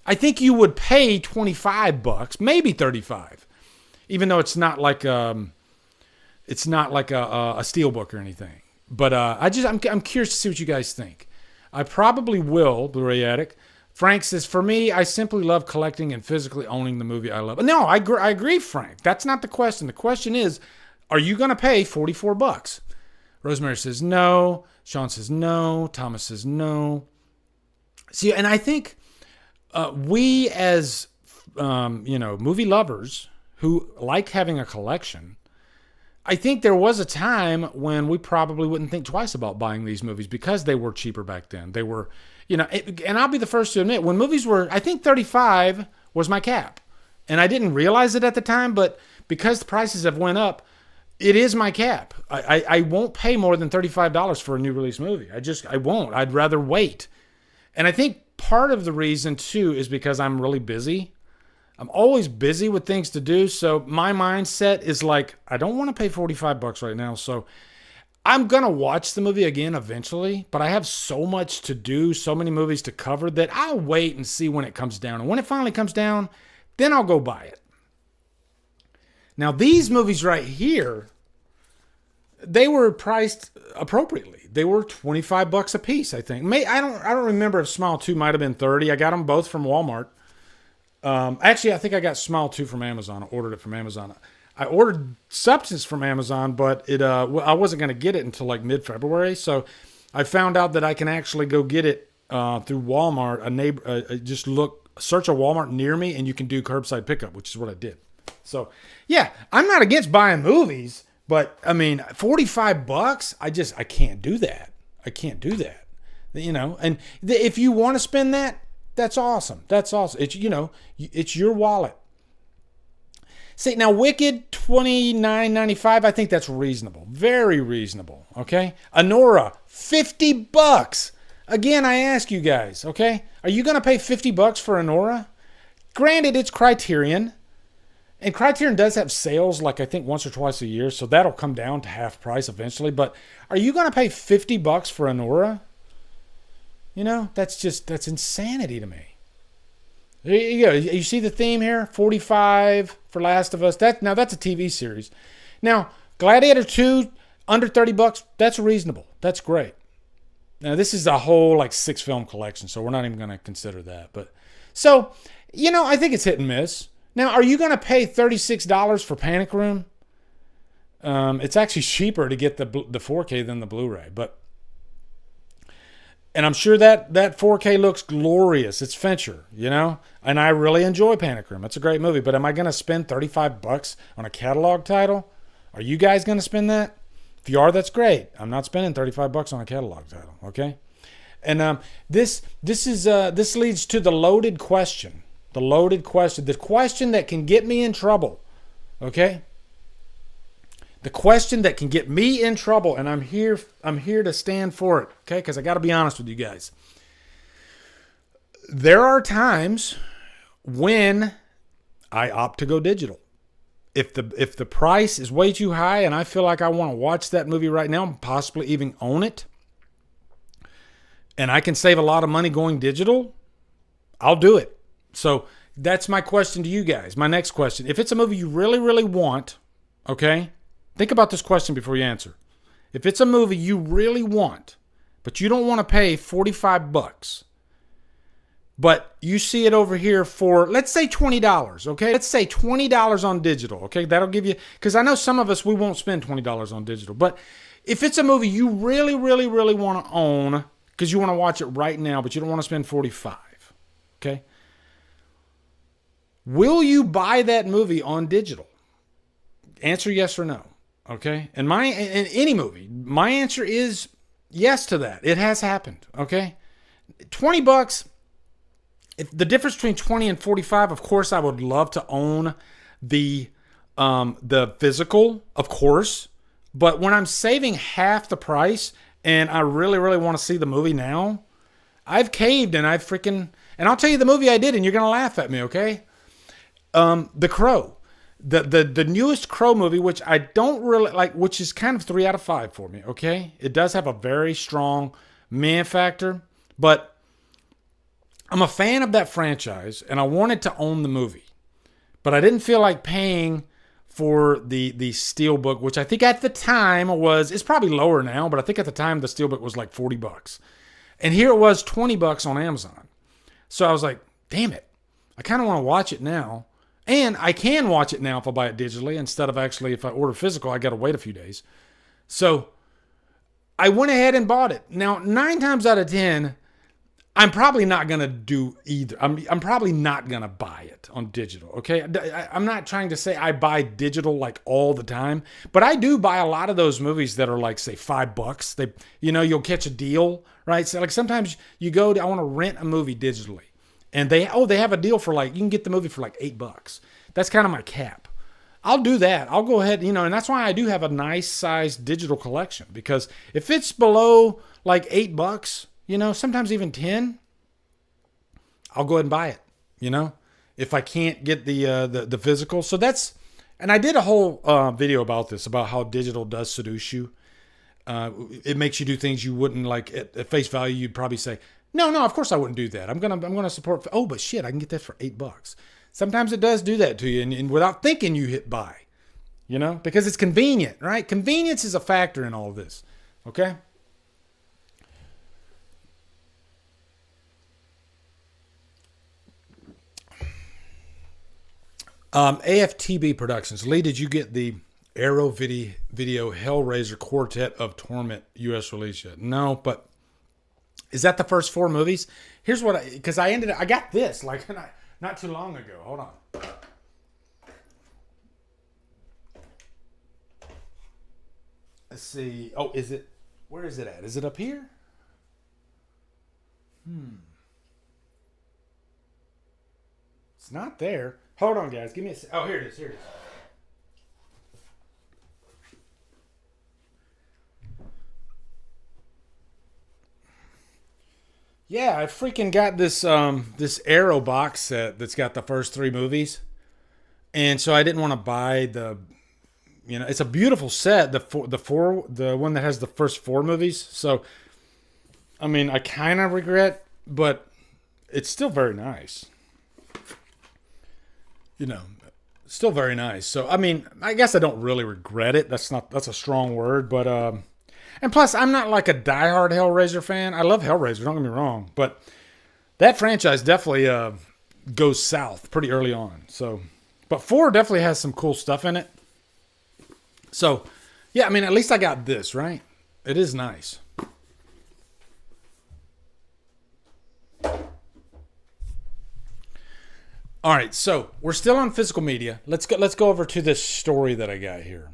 S1: I think you would pay $25, maybe $35, even though it's not like a steelbook or anything. But I'm curious to see what you guys think. I probably will, Blu-ray Addict. Frank says, for me, I simply love collecting and physically owning the movie I love. No, I agree, Frank. That's not the question. The question is, are you going to pay $44? Rosemary says no. Sean says no. Thomas says no. See, and I think we as movie lovers who like having a collection, I think there was a time when we probably wouldn't think twice about buying these movies because they were cheaper back then. They were, and I'll be the first to admit, when movies were, I think 35 was my cap. And I didn't realize it at the time, but because the prices have went up, it is my cap. I won't pay more than $35 for a new release movie. I won't. I'd rather wait. And I think part of the reason, too, is because I'm really busy. I'm always busy with things to do. So my mindset is like, I don't want to pay $45 right now. So I'm going to watch the movie again eventually. But I have so much to do, so many movies to cover that I'll wait and see when it comes down. And when it finally comes down, then I'll go buy it. Now, these movies right here, they were priced appropriately. They were $25 a piece, I think. I don't remember if Smile 2 might have been $30. I got them both from Walmart. Actually, I think I got Smile 2 from Amazon. I ordered it from Amazon. I ordered Substance from Amazon, but I wasn't going to get it until like mid-February. So I found out that I can actually go get it through Walmart. Search a Walmart near me, and you can do curbside pickup, which is what I did. So, yeah, I'm not against buying movies, but I mean, $45, I can't do that. I can't do that. And if you want to spend that, that's awesome. That's awesome. It's your wallet. See, now Wicked, $29.95, I think that's reasonable. Very reasonable, okay? Anora, $50. Again, I ask you guys, okay? Are you going to pay $50 for Anora? Granted, it's Criterion. And Criterion does have sales, like I think once or twice a year, so that'll come down to half price eventually. But are you going to pay $50 for Anora? You know, that's insanity to me. There you go. You see the theme here? 45 for Last of Us. Now that's a TV series. Now, Gladiator 2, under $30, that's reasonable. That's great. Now, this is a whole like 6-film collection, so we're not even going to consider that. But so, you know, I think it's hit and miss. Now, are you going to pay $36 for Panic Room? It's actually cheaper to get the 4K than the Blu-ray, and I'm sure that 4K looks glorious. It's Fincher, you know, and I really enjoy Panic Room. It's a great movie, but am I going to spend $35 on a catalog title? Are you guys going to spend that? If you are, that's great. I'm not spending $35 on a catalog title, okay? And this leads to the loaded question. The loaded question. The question that can get me in trouble, okay? The question that can get me in trouble, and I'm here to stand for it, okay? Because I got to be honest with you guys. There are times when I opt to go digital. If the price is way too high and I feel like I want to watch that movie right now and possibly even own it, and I can save a lot of money going digital, I'll do it. So that's my question to you guys. My next question. If it's a movie you really, really want, okay? Think about this question before you answer. If it's a movie you really want, but you don't want to pay $45, but you see it over here for, let's say $20, okay? Let's say $20 on digital, okay? That'll give you, because I know some of us, we won't spend $20 on digital. But if it's a movie you really, really, really want to own, because you want to watch it right now, but you don't want to spend $45, okay? Will you buy that movie on digital? Answer yes or no. Okay? And in any movie, my answer is yes to that. It has happened. Okay? $20, if the difference between 20 and 45, of course, I would love to own the physical, of course. But when I'm saving half the price and I really, really want to see the movie now, I've caved and and I'll tell you the movie I did and you're going to laugh at me, okay? The Crow. The newest Crow movie, which I don't really like, which is kind of 3 out of 5 for me, okay? It does have a very strong man factor, but I'm a fan of that franchise, and I wanted to own the movie. But I didn't feel like paying for the Steelbook, which I think at the time it's probably lower now, but I think at the time the Steelbook was like $40. And here it was $20 on Amazon. So I was like, damn it. I kind of want to watch it now. And I can watch it now if I buy it digitally instead of actually if I order physical, I got to wait a few days. So I went ahead and bought it. Now, 9 times out of 10, I'm probably not going to do either. I'm probably not going to buy it on digital, okay? I'm not trying to say I buy digital like all the time, but I do buy a lot of those movies that are like, say, $5. You'll catch a deal, right? So like sometimes you I want to rent a movie digitally. And they have a deal for you can get the movie for like $8. That's kind of my cap. I'll do that. I'll go ahead, and that's why I do have a nice sized digital collection, because if it's below like $8, sometimes even 10, I'll go ahead and buy it, if I can't get the physical. So and I did a whole video about this, about how digital does seduce you. It makes you do things you wouldn't like at face value. You'd probably say, no, of course I wouldn't do that. I'm gonna support. Oh, but shit, I can get that for $8. Sometimes it does do that to you, and without thinking, you hit buy. Because it's convenient, right? Convenience is a factor in all of this. Okay. AFTB Productions. Lee, did you get the Arrow Video Hellraiser Quartet of Torment U.S. release yet? No, but. Is that the first 4 movies? Here's what because I got this not too long ago. Hold on. Let's see. Oh, where is it at? Is it up here? It's not there. Hold on, guys. Give me oh, here it is. Here it is. Yeah, I freaking got this Arrow box set that's got the first 3 movies. And so I didn't want to buy it's a beautiful set. The one that has the first 4 movies. So, I mean, I kind of regret, but it's still very nice. Still very nice. So, I mean, I guess I don't really regret it. That's a strong word, but, and plus I'm not like a diehard Hellraiser fan. I love Hellraiser, don't get me wrong, but that franchise definitely, goes south pretty early on. So, but 4 definitely has some cool stuff in it. So, yeah, I mean, at least I got this, right? It is nice. All right, so we're still on physical media. Let's go over to this story that I got here.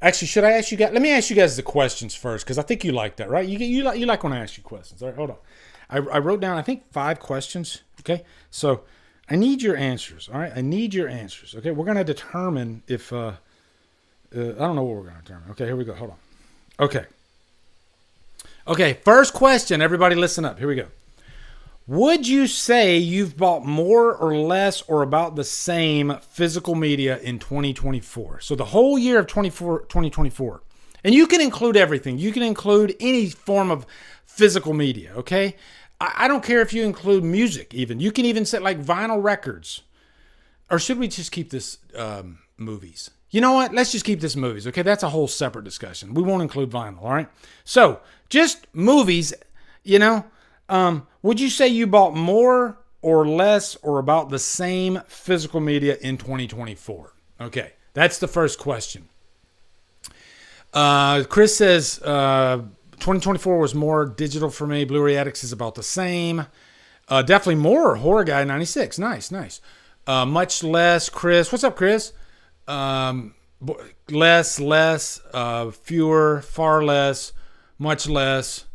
S1: Actually, should I ask you guys? Let me ask you guys the questions first, because I think you like that, right? You like when I ask you questions. All right, hold on. I wrote down, I think, 5 questions. Okay, so I need your answers. All right, I need your answers. Okay, we're gonna determine if I don't know what we're gonna determine. Okay, here we go. Hold on. Okay, first question. Everybody, listen up. Here we go. Would you say you've bought more or less or about the same physical media in 2024? So the whole year of 2024. And you can include everything. You can include any form of physical media, okay? I don't care if you include music even. You can even set like vinyl records. Or should we just keep this movies? You know what? Let's just keep this movies, okay? That's a whole separate discussion. We won't include vinyl, all right? So just movies, would you say you bought more or less or about the same physical media in 2024? Okay, that's the first question. Chris says 2024 was more digital for me. Blu-ray Addicts is about the same. Definitely more. Horror Guy 96. Nice. Much less. Chris, what's up, Chris? Less, fewer, far less, much less.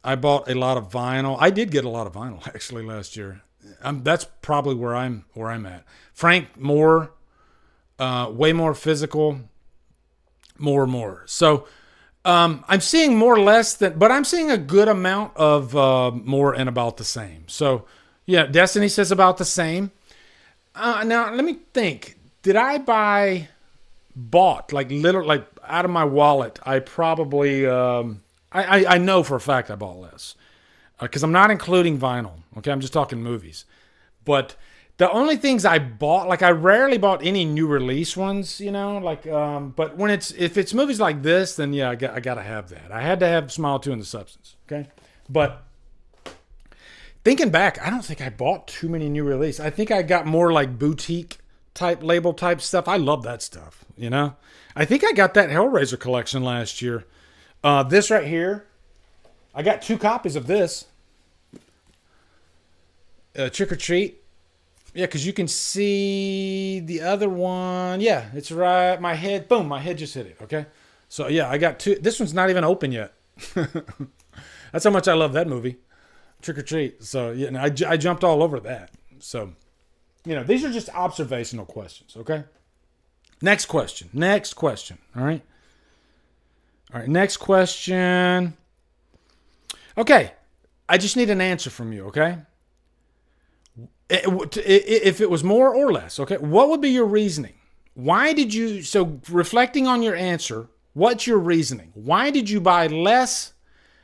S1: I bought a lot of vinyl. I did get a lot of vinyl actually last year. That's probably where I'm at. Frank, more, way more physical, more. So I'm seeing more or less but I'm seeing a good amount of more and about the same. So yeah, Destiny says about the same. Now let me think. Did I bought like out of my wallet? I probably I know for a fact I bought less because I'm not including vinyl. Okay, I'm just talking movies. But the only things I bought, like I rarely bought any new release ones, but if it's movies like this, then yeah, I gotta have that. I had to have Smile 2 and The Substance. Okay, but thinking back, I don't think I bought too many new releases. I think I got more like boutique type label type stuff. I love that stuff. I think I got that Hellraiser collection last year. This right here, I got 2 copies of this. Trick or Treat. Yeah, because you can see the other one. Yeah, it's right. My head, boom, my head just hit it. Okay. So yeah, I got 2. This one's not even open yet. That's how much I love that movie. Trick or Treat. So yeah, I jumped all over that. So, these are just observational questions. Okay. Next question. All right. Next question. Okay, I just need an answer from you, okay? If it was more or less, okay, what would be your reasoning? So reflecting on your answer, what's your reasoning? Why did you buy less?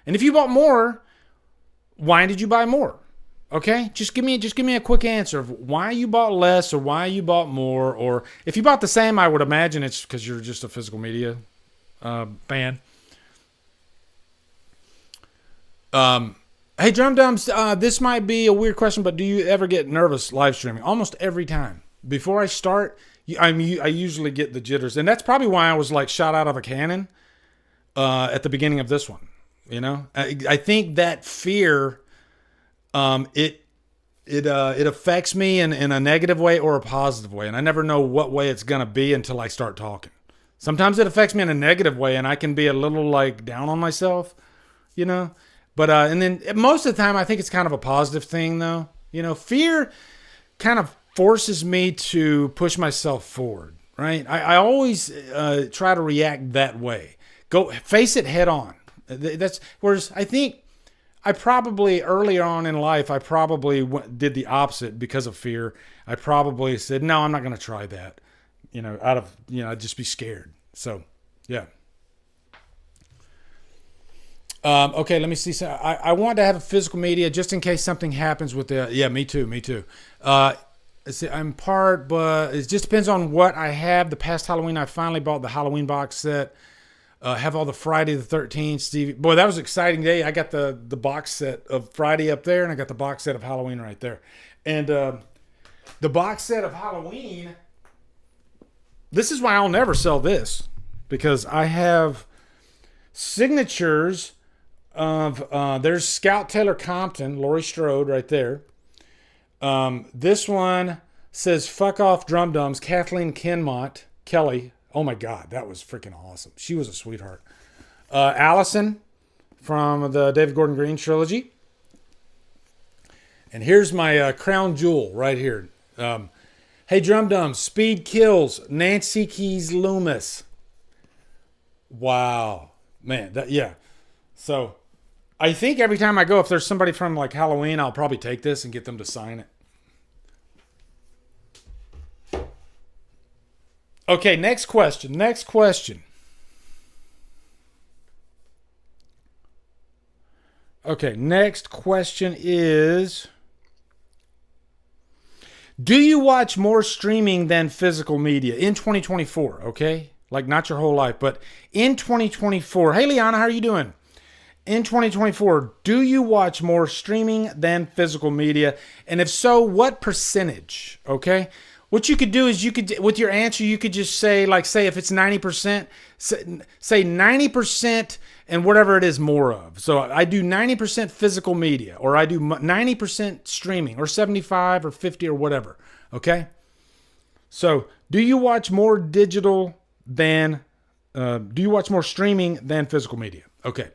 S1: And if you bought more, why did you buy more? Okay, just give me a quick answer of why you bought less or why you bought more. Or if you bought the same, I would imagine it's because you're just a physical media fan. Hey, Drumdums, this might be a weird question, but do you ever get nervous live streaming? Almost every time. Before I start, I usually get the jitters. And that's probably why I was like shot out of a cannon at the beginning of this one. I think that fear, it affects me in a negative way or a positive way. And I never know what way it's going to be until I start talking. Sometimes it affects me in a negative way, and I can be a little like down on myself, But and then most of the time, I think it's kind of a positive thing, though. Fear kind of forces me to push myself forward, right? I always try to react that way. Go face it head on. Whereas I think I probably earlier on in life, I probably did the opposite because of fear. I probably said, no, I'm not going to try that. Out of, I'd just be scared. So, yeah. Okay, let me see. So I want to have a physical media just in case something happens with the. Yeah, me too. See, I'm part, but it just depends on what I have. The past Halloween, I finally bought the Halloween box set. Have all the Friday the 13th, Stevie. Boy, that was an exciting day. I got the box set of Friday up there, and I got the box set of Halloween right there. And the box set of Halloween, this is why I'll never sell this, because I have signatures of, there's Scout Taylor Compton, Laurie Strode right there. This one says, fuck off Drumdums, Kathleen Kelly. Oh my God, that was freaking awesome. She was a sweetheart. Allison from the David Gordon Green trilogy. And here's my crown jewel right here. Hey Drumdums, Speed Kills, Nancy Keys Loomis. Wow. Man, yeah. So I think every time I go, if there's somebody from like Halloween, I'll probably take this and get them to sign it. Okay, next question. Okay, next question is, do you watch more streaming than physical media in 2024? Okay, like not your whole life, but in 2024. Hey, Liana, how are you doing? In 2024, do you watch more streaming than physical media? And if so, what percentage? Okay. What you could do is with your answer, you could just say, if it's 90%, say 90% and whatever it is more of. So I do 90% physical media, or I do 90% streaming, or 75 or 50 or whatever. Okay. So do you watch more do you watch more streaming than physical media? Okay.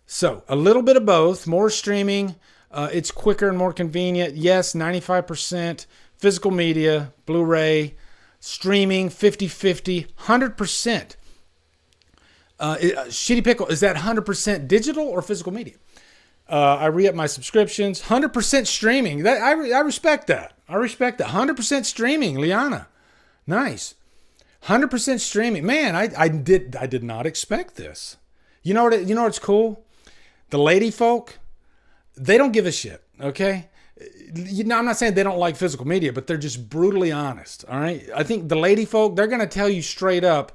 S1: So a little bit of both, more streaming. It's quicker and more convenient. Yes, 95%. Physical media, Blu-ray, streaming, 50-50, 100%. Shitty Pickle, is that 100% digital or physical media? I re-up my subscriptions. 100% streaming. I respect that. 100% streaming, Liana. Nice. 100% streaming. Man, I did not expect this. You know what's cool? The lady folk, they don't give a shit, okay? I'm not saying they don't like physical media, but they're just brutally honest. All right. I think the lady folk, they're going to tell you straight up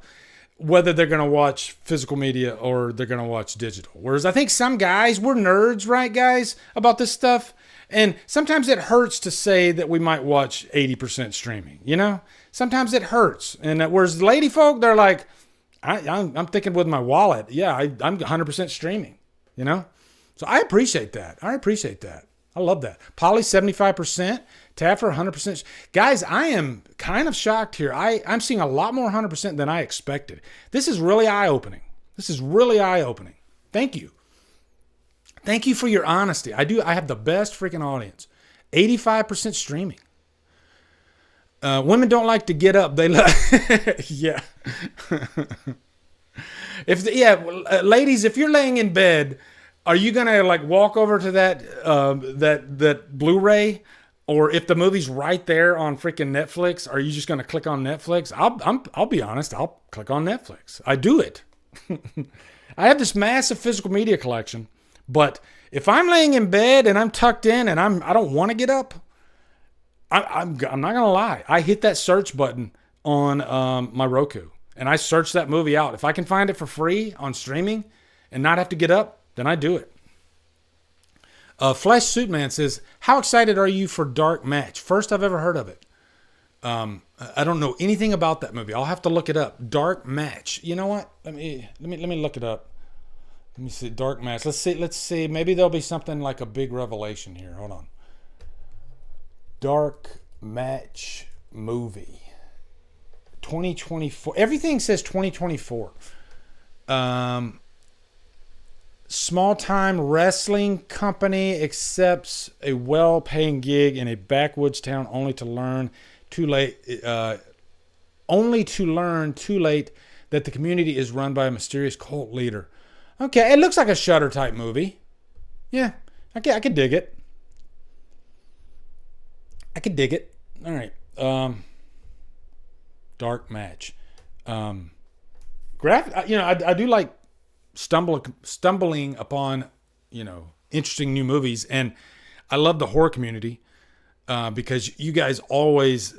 S1: whether they're going to watch physical media or they're going to watch digital. Whereas I think some guys, we're nerds, right, guys, about this stuff. And sometimes it hurts to say that we might watch 80% streaming, Sometimes it hurts. And whereas the lady folk, they're like, I'm thinking with my wallet. Yeah, I'm 100% streaming, So I appreciate that. I love that. Polly, 75%. Taffer, 100%. Guys, I am kind of shocked here. I'm seeing a lot more 100% than I expected. This is really eye-opening. Thank you. Thank you for your honesty. I have the best freaking audience. 85% streaming. Women don't like to get up. They yeah. Ladies, if you're laying in bed, are you gonna walk over to that Blu-ray, or if the movie's right there on freaking Netflix, are you just gonna click on Netflix? I'll be honest, I'll click on Netflix. I do it. I have this massive physical media collection, but if I'm laying in bed and I'm tucked in and I don't want to get up, I'm not gonna lie. I hit that search button on my Roku and I search that movie out. If I can find it for free on streaming and not have to get up, then I do it. Flesh Suit Man says, how excited are you for Dark Match? First I've ever heard of it. I don't know anything about that movie. I'll have to look it up. Dark Match. You know what? Let me look it up. Let me see. Dark Match. Let's see. Maybe there'll be something like a big revelation here. Hold on. Dark Match movie. 2024. Everything says 2024. Small-time wrestling company accepts a well-paying gig in a backwoods town only to learn too late that the community is run by a mysterious cult leader. Okay, it looks like a Shudder type movie. Yeah, I can dig it. I can dig it. All right. Dark match. I do like stumbling upon, interesting new movies, and I love the horror community because you guys always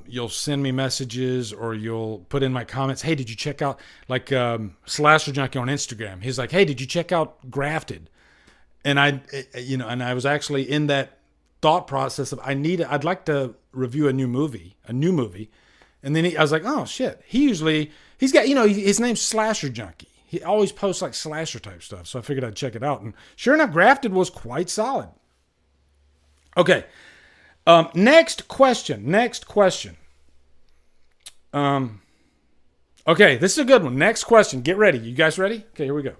S1: you'll send me messages or you'll put in my comments. Hey, did you check out Slasher Junkie on Instagram? He's like, hey, did you check out Grafted? And I was actually in that thought process of I'd like to review a new movie. And then I was like, oh shit. He's got, his name's Slasher Junkie. He always posts like slasher type stuff. So I figured I'd check it out. And sure enough, Grafted was quite solid. Okay. Next question. Okay, this is a good one. Next question. Get ready. You guys ready? Okay, here we go.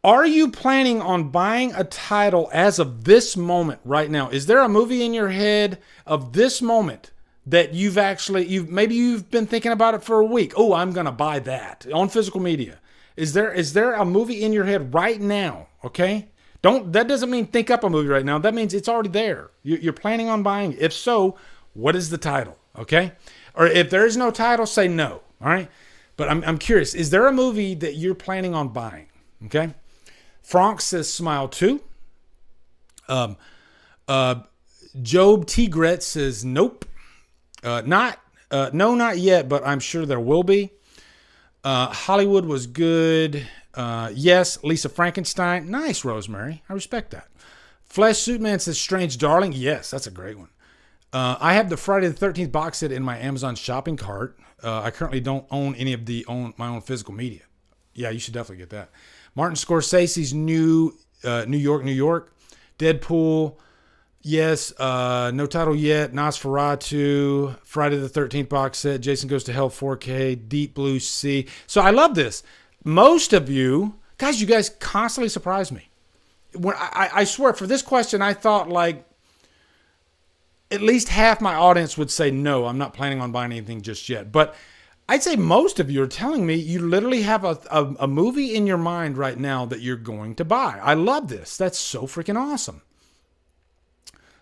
S1: Are you planning on buying a title as of this moment right now? Is there a movie in your head of this moment that you've been thinking about it for a week? Oh, I'm going to buy that on physical media. Is there a movie in your head right now? Okay. That doesn't mean think up a movie right now. That means it's already there. You're planning on buying it. If so, what is the title? Okay. Or if there is no title, say no. All right. But I'm curious, is there a movie that you're planning on buying? Okay. Frank says smile too. Job Tigret says nope. No, not yet, but I'm sure there will be. Hollywood was good. Yes. Lisa Frankenstein. Nice, Rosemary. I respect that. Flesh Suit Man says Strange Darling. Yes, that's a great one. I have the Friday the 13th box set in my Amazon shopping cart. I currently don't own any of my own physical media. Yeah, you should definitely get that. Martin Scorsese's New York. Deadpool. Yes, no title yet. Nosferatu, Friday the 13th box set, Jason Goes to Hell 4K, Deep Blue Sea. So I love this. Most of you guys constantly surprise me. When I swear, for this question, I thought like at least half my audience would say, no, I'm not planning on buying anything just yet. But I'd say most of you are telling me you literally have a movie in your mind right now that you're going to buy. I love this. That's so freaking awesome.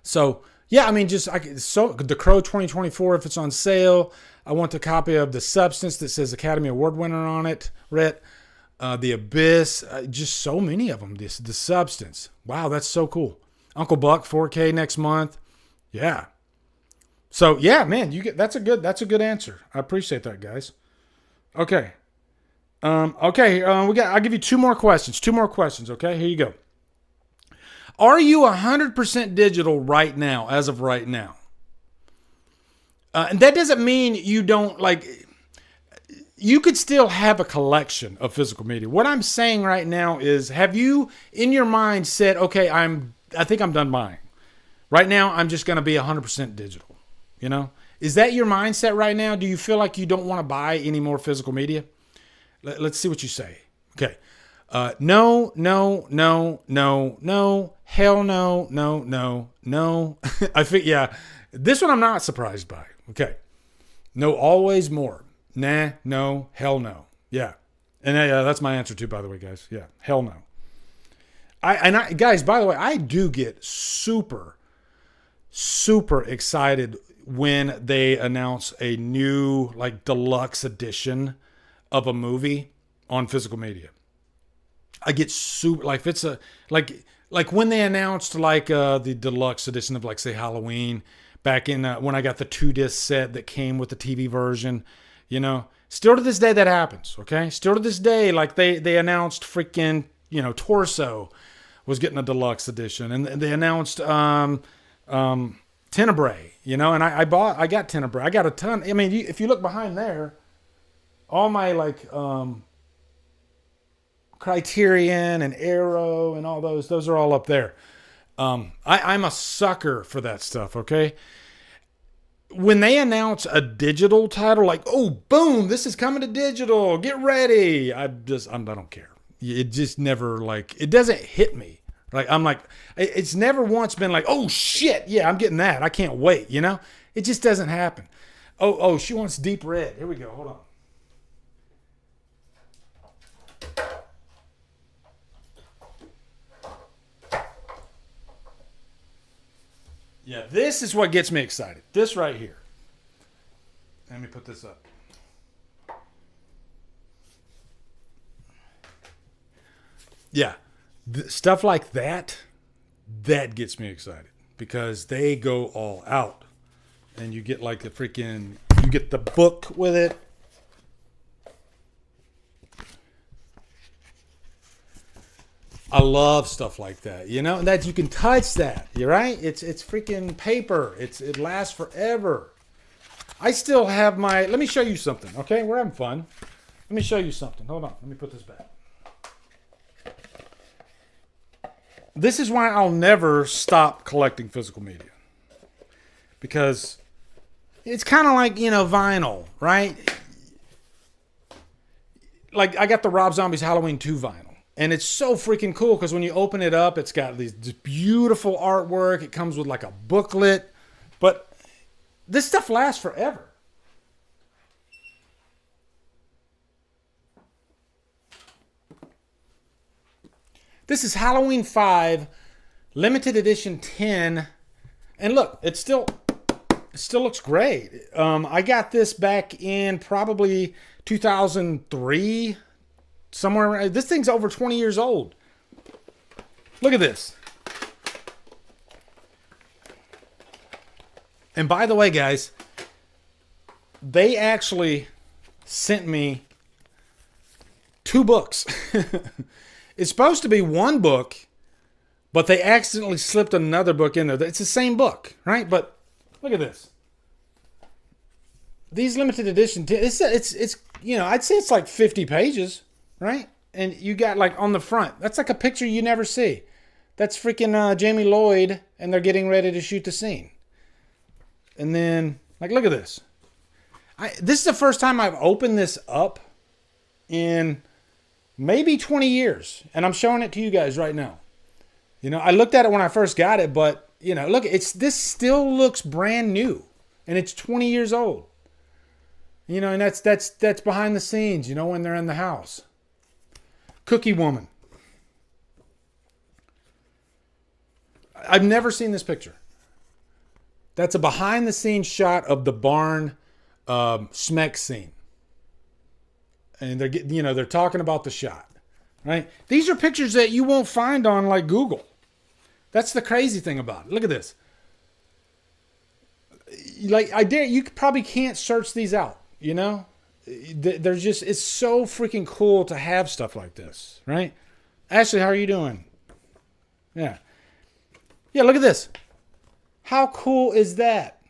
S1: So, yeah, I mean, The Crow 2024, if it's on sale. I want the copy of The Substance that says Academy Award winner on it. Rhett. The Abyss. Just so many of them. The Substance. Wow, that's so cool. Uncle Buck 4K next month. Yeah. So, yeah, man, that's a good answer. I appreciate that, guys. Okay. I'll give you two more questions. Okay? Here you go. Are you 100% digital right now, as of right now? And that doesn't mean you don't, you could still have a collection of physical media. What I'm saying right now is, have you, in your mind, said, okay, I think I'm done buying. Right now, I'm just going to be 100% digital. Is that your mindset right now? Do you feel like you don't want to buy any more physical media? Let's see what you say. Okay. No. Hell no. I think, yeah. This one I'm not surprised by. Okay. No, always more. Nah, no, hell no. Yeah. And that's my answer too, by the way, guys. Yeah. Hell no. Guys, by the way, I do get super excited when they announce a new deluxe edition of a movie on physical media. I get super if it's when they announced the deluxe edition of say Halloween back in when I got the 2-disc set that came with the TV version, still to this day that happens. Okay, still to this day they announced freaking Torso was getting a deluxe edition, and they announced Tenebrae, and I got Tenebrae. I got a ton. I mean, if you look behind there, all my Criterion and Arrow and all those are all up there. I'm a sucker for that stuff. Okay. When they announce a digital title, oh, boom, this is coming to digital, get ready. I don't care. It just never it doesn't hit me. It's never once been oh shit, yeah, I'm getting that. I can't wait. It just doesn't happen. Oh, she wants Deep Red. Here we go. Hold on. Yeah, this is what gets me excited. This right here. Let me put this up. Yeah, stuff like that gets me excited because they go all out. And you get like you get the book with it. I love stuff like that, that you can touch that. You're right. It's freaking paper. It lasts forever. I still have let me show you something. Okay, we're having fun. Let me show you something. Hold on. Let me put this back. This is why I'll never stop collecting physical media. Because it's kind of like, vinyl, right? Like I got the Rob Zombie's Halloween 2 vinyl. And it's so freaking cool because when you open it up, it's got this beautiful artwork. It comes with like a booklet. But this stuff lasts forever. This is Halloween 5, limited edition 10. And look, it still looks great. I got this back in probably 2003. Somewhere. This thing's over 20 years old. Look at this. And by the way, guys, they actually sent me 2 books. It's supposed to be 1 book, but they accidentally slipped another book in there. It's the same book, right? But look at this. These limited edition, it's I'd say it's like 50 pages, right? And you got like on the front, that's like a picture you never see. That's freaking Jamie Lloyd, and they're getting ready to shoot the scene. And then, like, look at this. This is the first time I've opened this up in maybe 20 years. And I'm showing it to you guys right now. I looked at it when I first got it, but, look, this still looks brand new. And it's 20 years old. And that's behind the scenes, when they're in the house. Cookie Woman. I've never seen this picture. That's a behind the scenes shot of the barn Smeck scene. And they're talking about the shot, right? These are pictures that you won't find on like Google. That's the crazy thing about it. Look at this. Like you probably can't search these out, They're just, it's so freaking cool to have stuff like this, right? Ashley, how are you doing? Yeah. Yeah, look at this. How cool is that?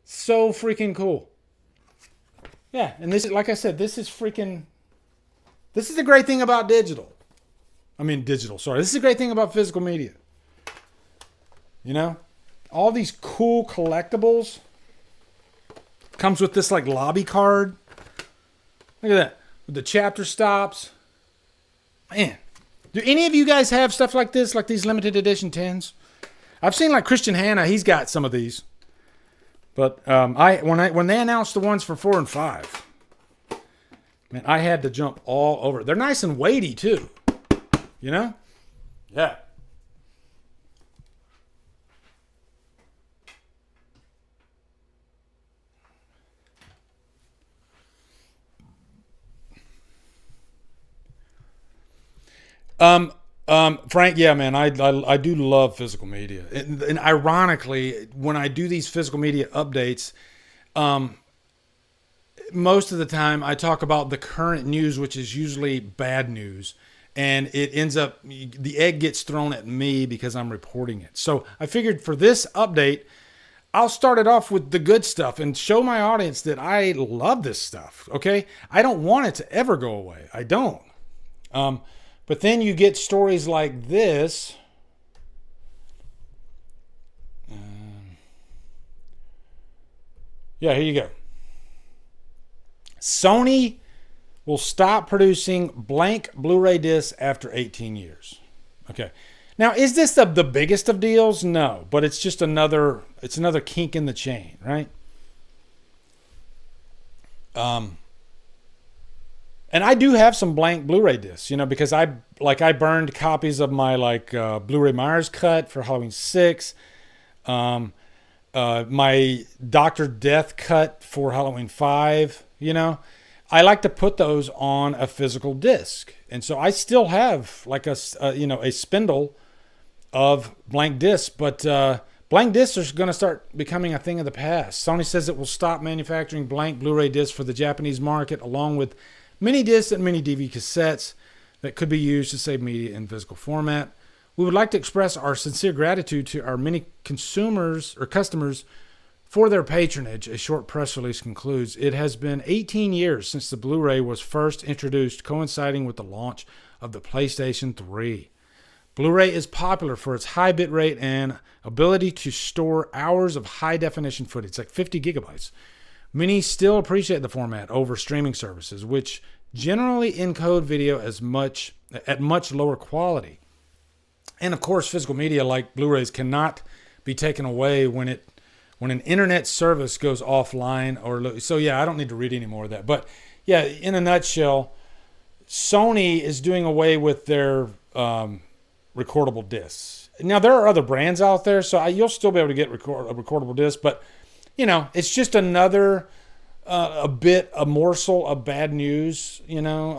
S1: So freaking cool. Yeah, and this is, like I said, this is the great thing about digital. This is the great thing about physical media. All these cool collectibles. Comes with this like lobby card. Look at that. With the chapter stops. Man. Do any of you guys have stuff like this? Like these limited edition 10s? I've seen like Christian Hanna. He's got some of these. But when they announced the ones for 4 and 5, man, I had to jump all over. They're nice and weighty too. Yeah. Frank, yeah, man, I do love physical media. And ironically, when I do these physical media updates, most of the time I talk about the current news, which is usually bad news. And it ends up, the egg gets thrown at me because I'm reporting it. So I figured for this update, I'll start it off with the good stuff and show my audience that I love this stuff. Okay. I don't want it to ever go away. I don't. But then you get stories like this. Yeah, here you go. Sony will stop producing blank Blu-ray discs after 18 years. Okay. Now, is this the biggest of deals? No, but it's just another kink in the chain, right? And I do have some blank Blu-ray discs, because I burned copies of my Blu-ray Myers cut for Halloween 6. My Dr. Death cut for Halloween 5, you know. I like to put those on a physical disc. And so I still have like a spindle of blank discs, but blank discs are going to start becoming a thing of the past. Sony says it will stop manufacturing blank Blu-ray discs for the Japanese market, along with mini discs and mini DV cassettes that could be used to save media in physical format. We would like to express our sincere gratitude to our many consumers or customers for their patronage. A short press release concludes, it has been 18 years since the Blu-ray was first introduced, coinciding with the launch of the PlayStation 3. Blu-ray is popular for its high bit rate and ability to store hours of high-definition footage, like 50 gigabytes. Many still appreciate the format over streaming services, which generally encode video at much lower quality. And of course, physical media like Blu-rays cannot be taken away when an internet service goes offline. So yeah, I don't need to read any more of that. But yeah, in a nutshell, Sony is doing away with their recordable discs. Now there are other brands out there, so you'll still be able to get a recordable disc, but you know, it's just another a morsel of bad news. You know,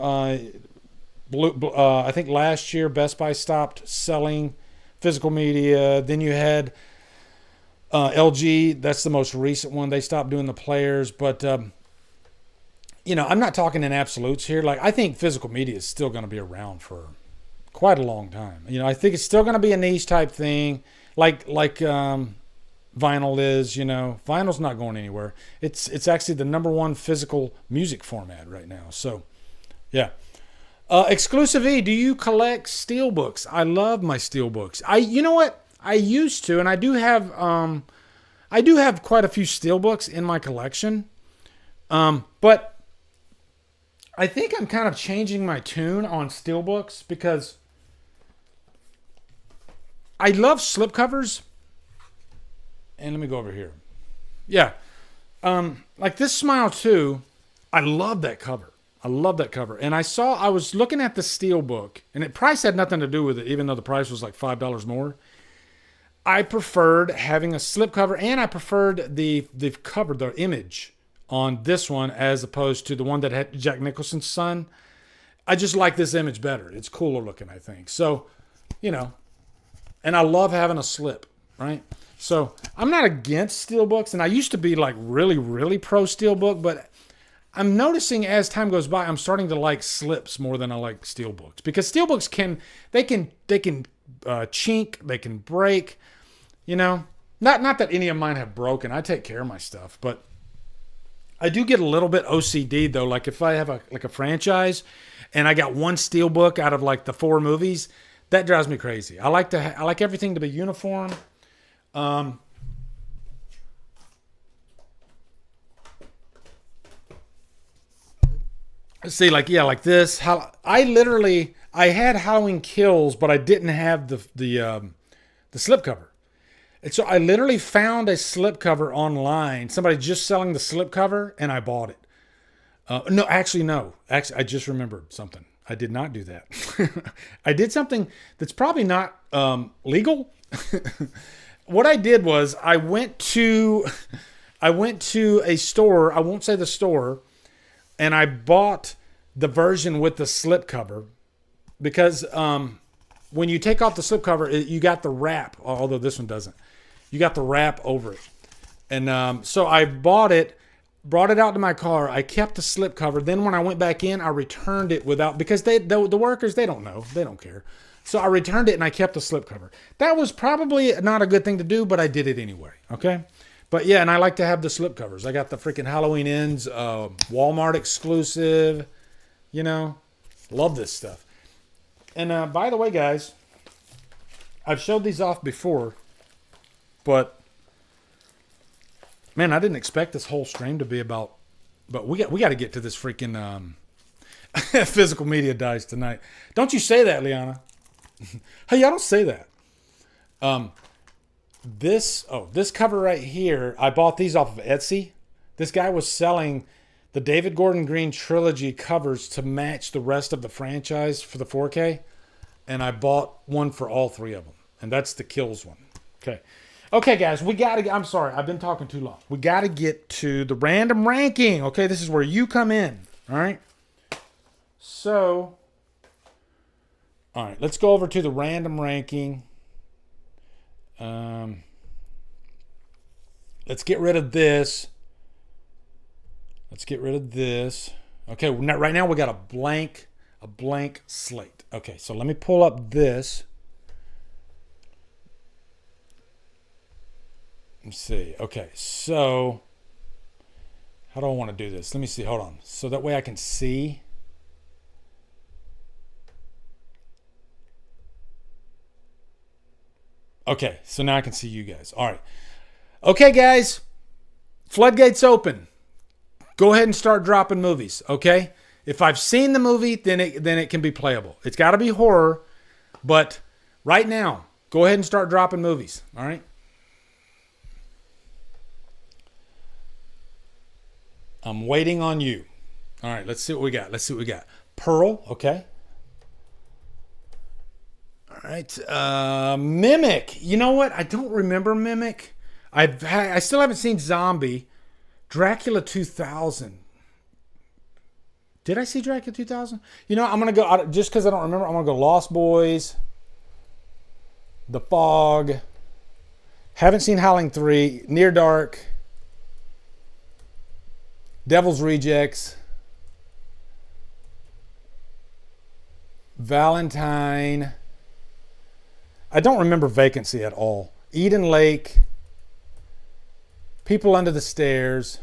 S1: I think last year Best Buy stopped selling physical media. Then you had LG. That's the most recent one. They stopped doing the players, but you know, I'm not talking in absolutes here. Like, I think physical media is still going to be around for quite a long time. You know, I think it's still going to be a niche type thing, like vinyl is. You know, vinyl's not going anywhere. It's actually the number one physical music format right now. So, yeah. Exclusive E, do you collect steelbooks? I love my steelbooks. You know what? I used to, and I do have quite a few steelbooks in my collection. But I think I'm kind of changing my tune on steelbooks because I love slipcovers. And let me go over here. Yeah. Like this Smile 2, I love that cover. I love that cover. And I was looking at the steelbook, and the price had nothing to do with it, even though the price was like $5 more. I preferred having a slipcover, and I preferred the cover, the image on this one as opposed to the one that had Jack Nicholson's son. I just like this image better. It's cooler looking, I think. So, you know, and I love having a slip, right? So I'm not against steelbooks, and I used to be like really, really pro steelbook, but I'm noticing as time goes by, I'm starting to like slips more than I like steelbooks, because steelbooks can chink, they can break, you know. Not that any of mine have broken. I take care of my stuff, but I do get a little bit OCD though. Like if I have a franchise and I got one steelbook out of like the 4 movies, that drives me crazy. I like everything to be uniform. See, like this. I had Halloween Kills, but I didn't have the slipcover. And so I literally found a slipcover online. Somebody just selling the slipcover, and I bought it. No. Actually, I just remembered something. I did not do that. I did something that's probably not legal. What I did was I went to a store. I won't say the store. And I bought the version with the slipcover because when you take off the slipcover, you got the wrap, although this one doesn't. You got the wrap over it. And so I bought it, brought it out to my car. I kept the slipcover. Then when I went back in, I returned it because the workers, they don't know. They don't care. So I returned it and I kept the slipcover. That was probably not a good thing to do, but I did it anyway. Okay? But yeah, and I like to have the slipcovers. I got the freaking Halloween Ends, Walmart exclusive. You know, love this stuff. And by the way, guys, I've showed these off before, but man, I didn't expect this whole stream to be about. But we got to get to this freaking physical media dies tonight. Don't you say that, Liana? Hey, I don't say that. This cover right here, I bought these off of Etsy. This guy was selling the David Gordon Green trilogy covers to match the rest of the franchise for the 4K. And I bought one for all 3 of them. And that's the Kills one. Okay. Okay, guys, we got to. I'm sorry, I've been talking too long. We got to get to the random ranking. Okay, this is where you come in. All right. So, all right, let's go over to the random ranking. Let's get rid of this. Let's get rid of this. Okay, right now we got a blank slate. Okay, so let me pull up this. Let's see. Okay, so how do I want to do this? Let me see. Hold on. So that way I can see. Okay, so now I can see you guys. All right. Okay, guys. Floodgates open. Go ahead and start dropping movies, okay? If I've seen the movie, then it can be playable. It's got to be horror, but right now, go ahead and start dropping movies, all right? I'm waiting on you. All right, let's see what we got. Pearl, okay. All right, Mimic. You know what? I don't remember Mimic. I still haven't seen Zombie. Dracula 2000. Did I see Dracula 2000? You know, I'm going to go, just because I don't remember, I'm going to go Lost Boys, The Fog. Haven't seen Howling 3, Near Dark, Devil's Rejects, Valentine. I don't remember Vacancy at all. Eden Lake, People Under the Stairs,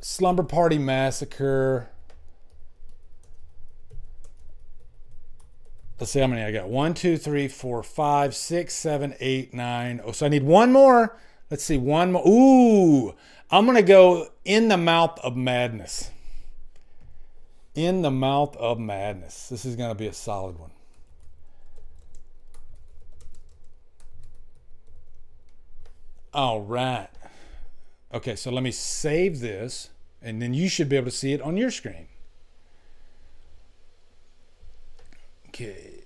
S1: Slumber Party Massacre. Let's see how many I got. 1, 2, 3, 4, 5, 6, 7, 8, 9. Oh, so I need one more. Let's see, one more. Ooh, I'm going to go In the Mouth of Madness. In the Mouth of Madness. This is going to be a solid one. All right. Okay, so let me save this, and then you should be able to see it on your screen. Okay.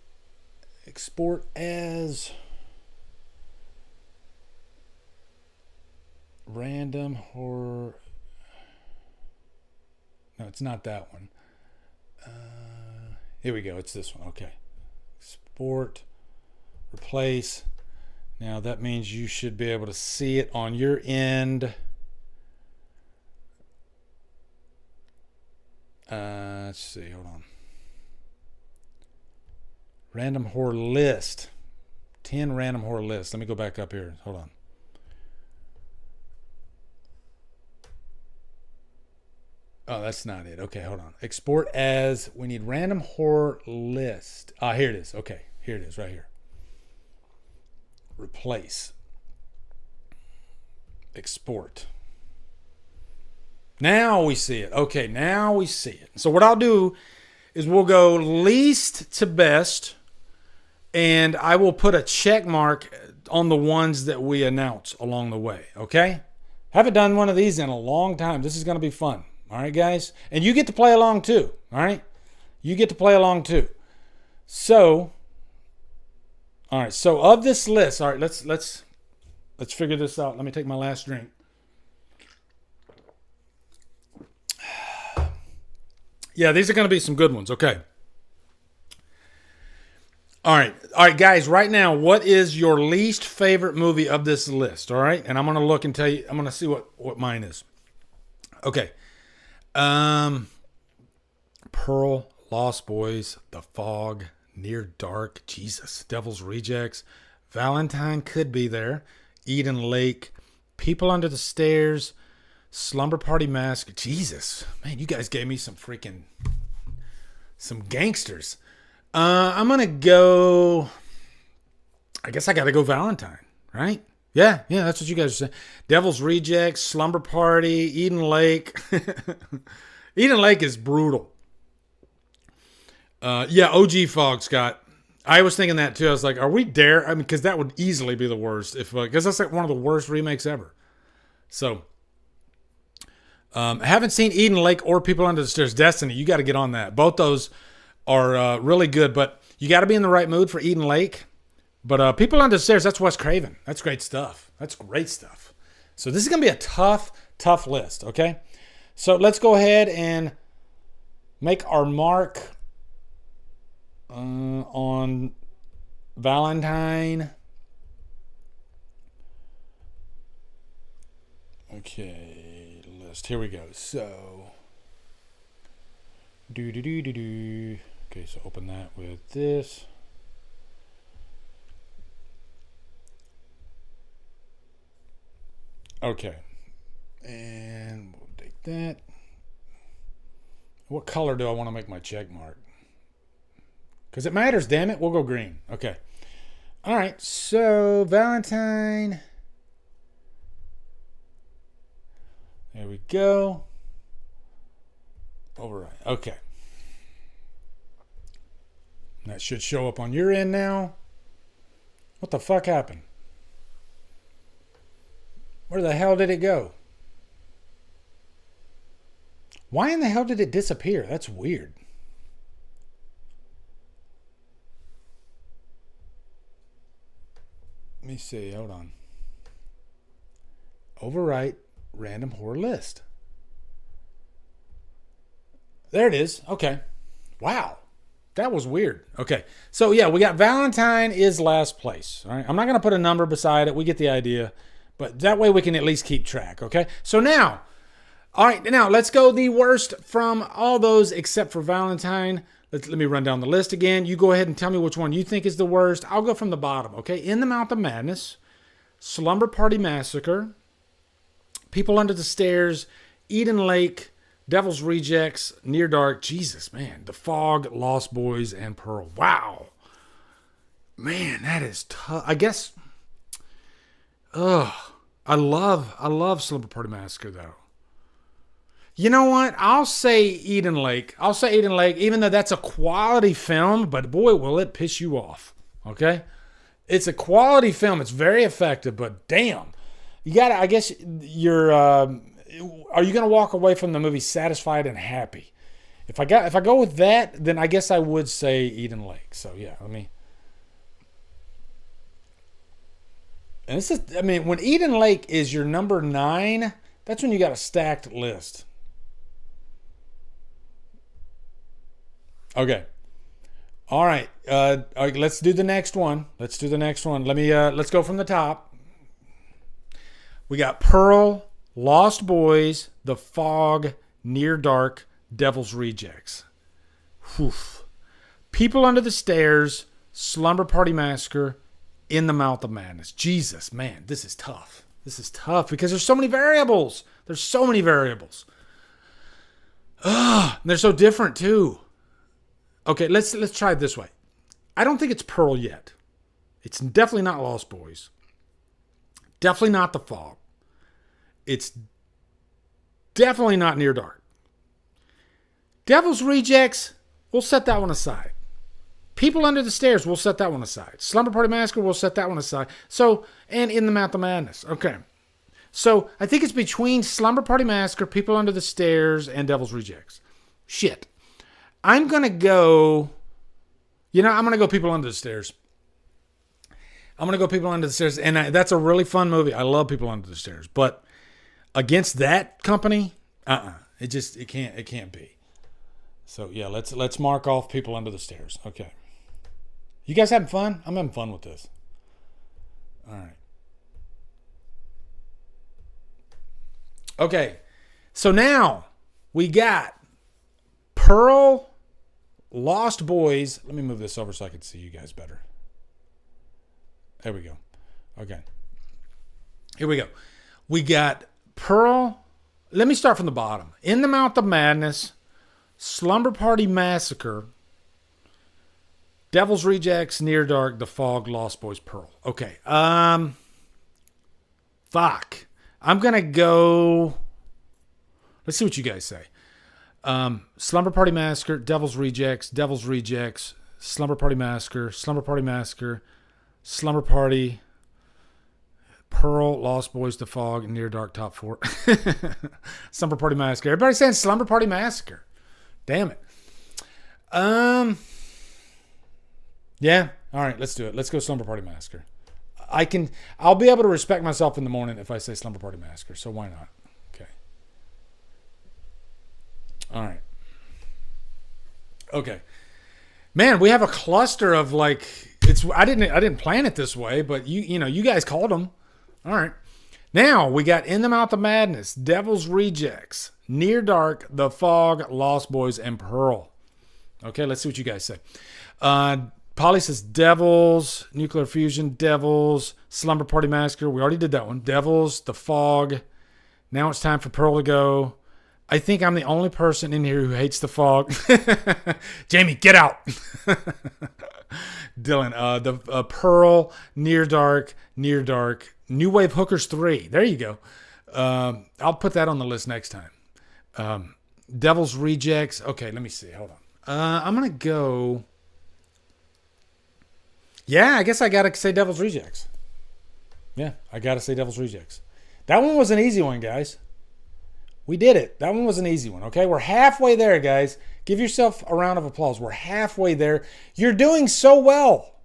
S1: Export as random horror. No, it's not that one. Here we go. It's this one. Okay. Export. Replace. Now that means you should be able to see it on your end. Let's see. Hold on. Random horror list. 10 random horror lists. Let me go back up here. Hold on. Oh, that's not it. Okay, hold on. Export as. We need random horror list. Ah, here it is. Okay, here it is right here. Replace. Export. Now we see it. Okay, now we see it. So what I'll do is we'll go least to best, and I will put a check mark on the ones that we announce along the way. Okay? Haven't done one of these in a long time. This is going to be fun. All right, guys? And you get to play along too. All right? You get to play along too. So, all right. So of this list, all right, let's figure this out. Let me take my last drink. Yeah, these are going to be some good ones. Okay. All right, guys. Right now, what is your least favorite movie of this list? All right, and I'm going to look and tell you. I'm going to see what mine is. Okay. Pearl, Lost Boys, The Fog, Near Dark, Jesus, Devil's Rejects, Valentine could be there, Eden Lake, People Under the Stairs, Slumber Party Massacre. Jesus, man, you guys gave me some gangsters. I'm gonna go. I guess I gotta go Valentine, right? Yeah, that's what you guys are saying. Devil's Rejects, Slumber Party, Eden Lake. Eden Lake is brutal. Yeah, OG Fog, Scott. I was thinking that too. I was like, are we dare? I mean, because that would easily be the worst. Because that's like one of the worst remakes ever. So, I haven't seen Eden Lake or People Under the Stairs. Destiny, you got to get on that. Both those are really good, but you got to be in the right mood for Eden Lake. But People Under the Stairs, that's Wes Craven. That's great stuff. That's great stuff. So this is going to be a tough list, okay? So let's go ahead and make our mark on Valentine. Okay, list. Here we go. So, Okay, so open that with this. Okay, and we'll take that. What color do I want to make my check mark? Because it matters, damn it. We'll go green. Okay. All right, so Valentine. There we go. Override. Okay. That should show up on your end now. What the fuck happened? Where the hell did it go? Why in the hell did it disappear? That's weird. Let me see. Hold on. Overwrite random horror list. There it is. Okay. Wow. That was weird. Okay. So, yeah, we got Valentine is last place. All right. I'm not going to put a number beside it. We get the idea. But that way we can at least keep track. Okay. So now, all right. Now, let's go the worst from all those except for Valentine. Let me run down the list again. You go ahead and tell me which one you think is the worst. I'll go from the bottom. Okay. In the Mouth of Madness, Slumber Party Massacre, People Under the Stairs, Eden Lake, Devil's Rejects, Near Dark, Jesus, man, The Fog, Lost Boys, and Pearl. Wow. Man, that is tough. I guess, I love Slumber Party Massacre, though. You know what? I'll say Eden Lake. Even though that's a quality film, but boy, will it piss you off. Okay? It's a quality film. It's very effective, but damn. You gotta, I guess you're, are you going to walk away from the movie satisfied and happy? If I go with that, then I guess I would say Eden Lake. So yeah, and this is, when Eden Lake is your number 9, that's when you got a stacked list. Okay. All right. Let's do the next one. Let's go from the top. We got Pearl, Lost Boys, The Fog, Near Dark, Devil's Rejects. Whew. People Under the Stairs, Slumber Party Massacre, In the Mouth of Madness. Jesus, man, this is tough. Because there's so many variables. Ugh, and they're so different too. Okay, let's try it this way. I don't think it's Pearl yet. It's definitely not Lost Boys. Definitely not The Fog. It's definitely not Near Dark. Devil's Rejects, we'll set that one aside. People Under the Stairs, we'll set that one aside. Slumber Party Massacre, we'll set that one aside. So, and In the Mouth of Madness. Okay. So, I think it's between Slumber Party Massacre, People Under the Stairs, and Devil's Rejects. Shit. I'm going to go People Under the Stairs. And that's a really fun movie. I love People Under the Stairs. But against that company, it can't be. So yeah, let's mark off People Under the Stairs. Okay. You guys having fun? I'm having fun with this. All right. Okay. So now we got Pearl, Lost Boys. Let me move this over so I can see you guys better. There we go. Okay. Here we go. We got Pearl. Let me start from the bottom. In the Mouth of Madness, Slumber Party Massacre, Devil's Rejects, Near Dark, The Fog, Lost Boys, Pearl. Okay. Fuck. I'm going to go. Let's see what you guys say. Slumber Party Massacre, Devil's Rejects, Slumber Party Massacre, Slumber Party, Pearl, Lost Boys, The Fog, Near Dark, top 4. Slumber Party Massacre. Everybody's saying Slumber Party Massacre. Damn it. Yeah. All right, let's do it. Let's go Slumber Party Massacre. I'll be able to respect myself in the morning if I say Slumber Party Massacre, so why not? Okay. All right. Okay. Man, we have a cluster of like I didn't plan it this way, but you guys called them. All right. Now we got In the Mouth of Madness, Devil's Rejects, Near Dark, The Fog, Lost Boys, and Pearl. Okay, let's see what you guys say. Polly says Devils, Nuclear Fusion, Devils, Slumber Party Massacre. We already did that one. Devils, The Fog. Now it's time for Pearl to go. I think I'm the only person in here who hates The Fog. Jamie, get out. Dylan, the Pearl, Near Dark, New Wave Hookers 3. There you go. I'll put that on the list next time. Devil's Rejects. Okay, let me see. Hold on. I'm going to go... Yeah, I guess I got to say Devil's Rejects. Yeah, I got to say Devil's Rejects. That one was an easy one, guys. We did it. That one was an easy one, okay? We're halfway there, guys. Give yourself a round of applause. We're halfway there. You're doing so well.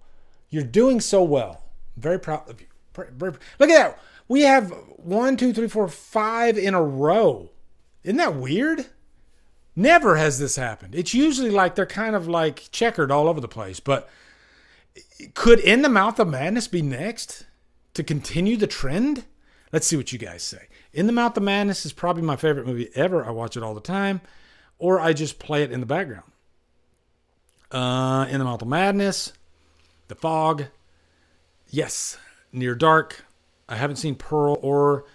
S1: You're doing so well. I'm very proud of you. Look at that. We have 1, 2, 3, 4, 5 in a row. Isn't that weird? Never has this happened. It's usually like they're kind of like checkered all over the place, but... Could In the Mouth of Madness be next to continue the trend? Let's see what you guys say. In the Mouth of Madness is probably my favorite movie ever. I watch it all the time, or I just play it in the background. In the Mouth of Madness, The Fog, yes. Near Dark. I haven't seen Pearl or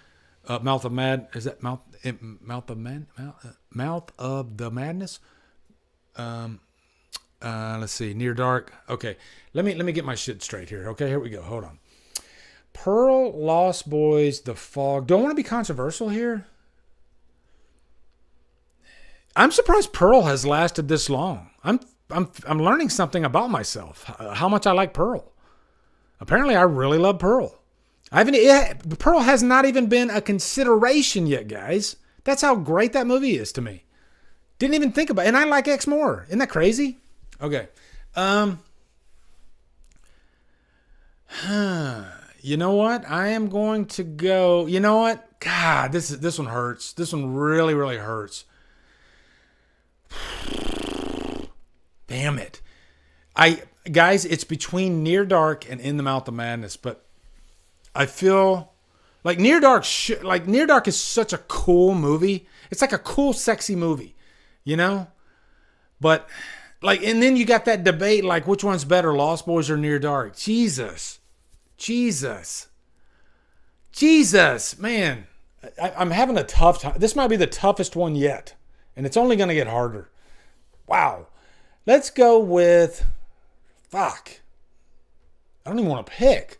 S1: Mouth of Mad. Is that Mouth of the Madness? Let's see. Near Dark. Okay. Let me get my shit straight here. Okay, here we go. Hold on. Pearl, Lost Boys, The Fog. Don't want to be controversial here. I'm surprised Pearl has lasted this long. I'm learning something about myself. How much I like Pearl. Apparently, I really love Pearl. Pearl has not even been a consideration yet, guys. That's how great that movie is to me. Didn't even think about it. And I like X more. Isn't that crazy? Okay. You know what? I am going to go. You know what? God, this one hurts. This one really, really hurts. Damn it. Guys, it's between Near Dark and In the Mouth of Madness, but I feel like Near Dark is such a cool movie. It's like a cool, sexy movie, you know? But like, and then you got that debate, like, which one's better, Lost Boys or Near Dark? Jesus, man. I'm having a tough time. This might be the toughest one yet, and it's only going to get harder. Wow. Let's go with, fuck. I don't even want to pick.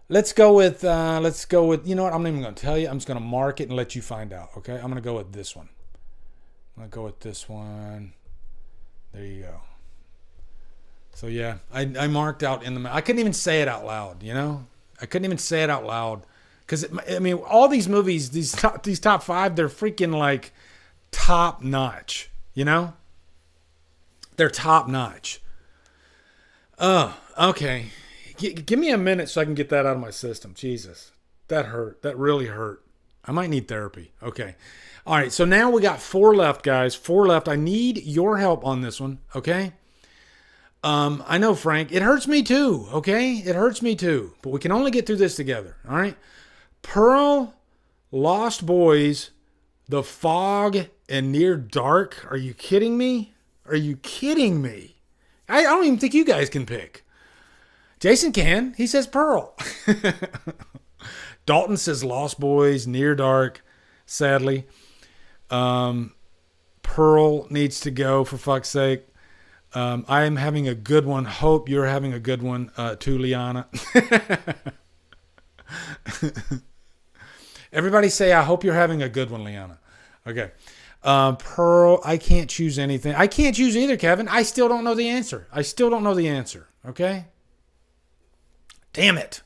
S1: Let's go with, you know what? I'm not even going to tell you. I'm just going to mark it and let you find out, okay? I'm going to go with this one. I'm going to go with this one. There you go. So, yeah, I marked out I couldn't even say it out loud, you know? I couldn't even say it out loud. Because, I mean, all these movies, these top 5, they're freaking, like, top notch, you know? They're top notch. Oh, okay. Give me a minute so I can get that out of my system. Jesus. That hurt. That really hurt. I might need therapy. Okay. All right. So now we got 4 left, guys. 4 left. I need your help on this one. Okay. I know, Frank. It hurts me too. Okay. It hurts me too. But we can only get through this together. All right. Pearl, Lost Boys, The Fog, and Near Dark. Are you kidding me? Are you kidding me? I don't even think you guys can pick. Jason can. He says Pearl. Dalton says Lost Boys, Near Dark, sadly. Pearl needs to go, for fuck's sake. I am having a good one. Hope you're having a good one, too, Liana. Everybody say, I hope you're having a good one, Liana. Okay. Pearl, I can't choose anything. I can't choose either, Kevin. I still don't know the answer. Okay? Damn it.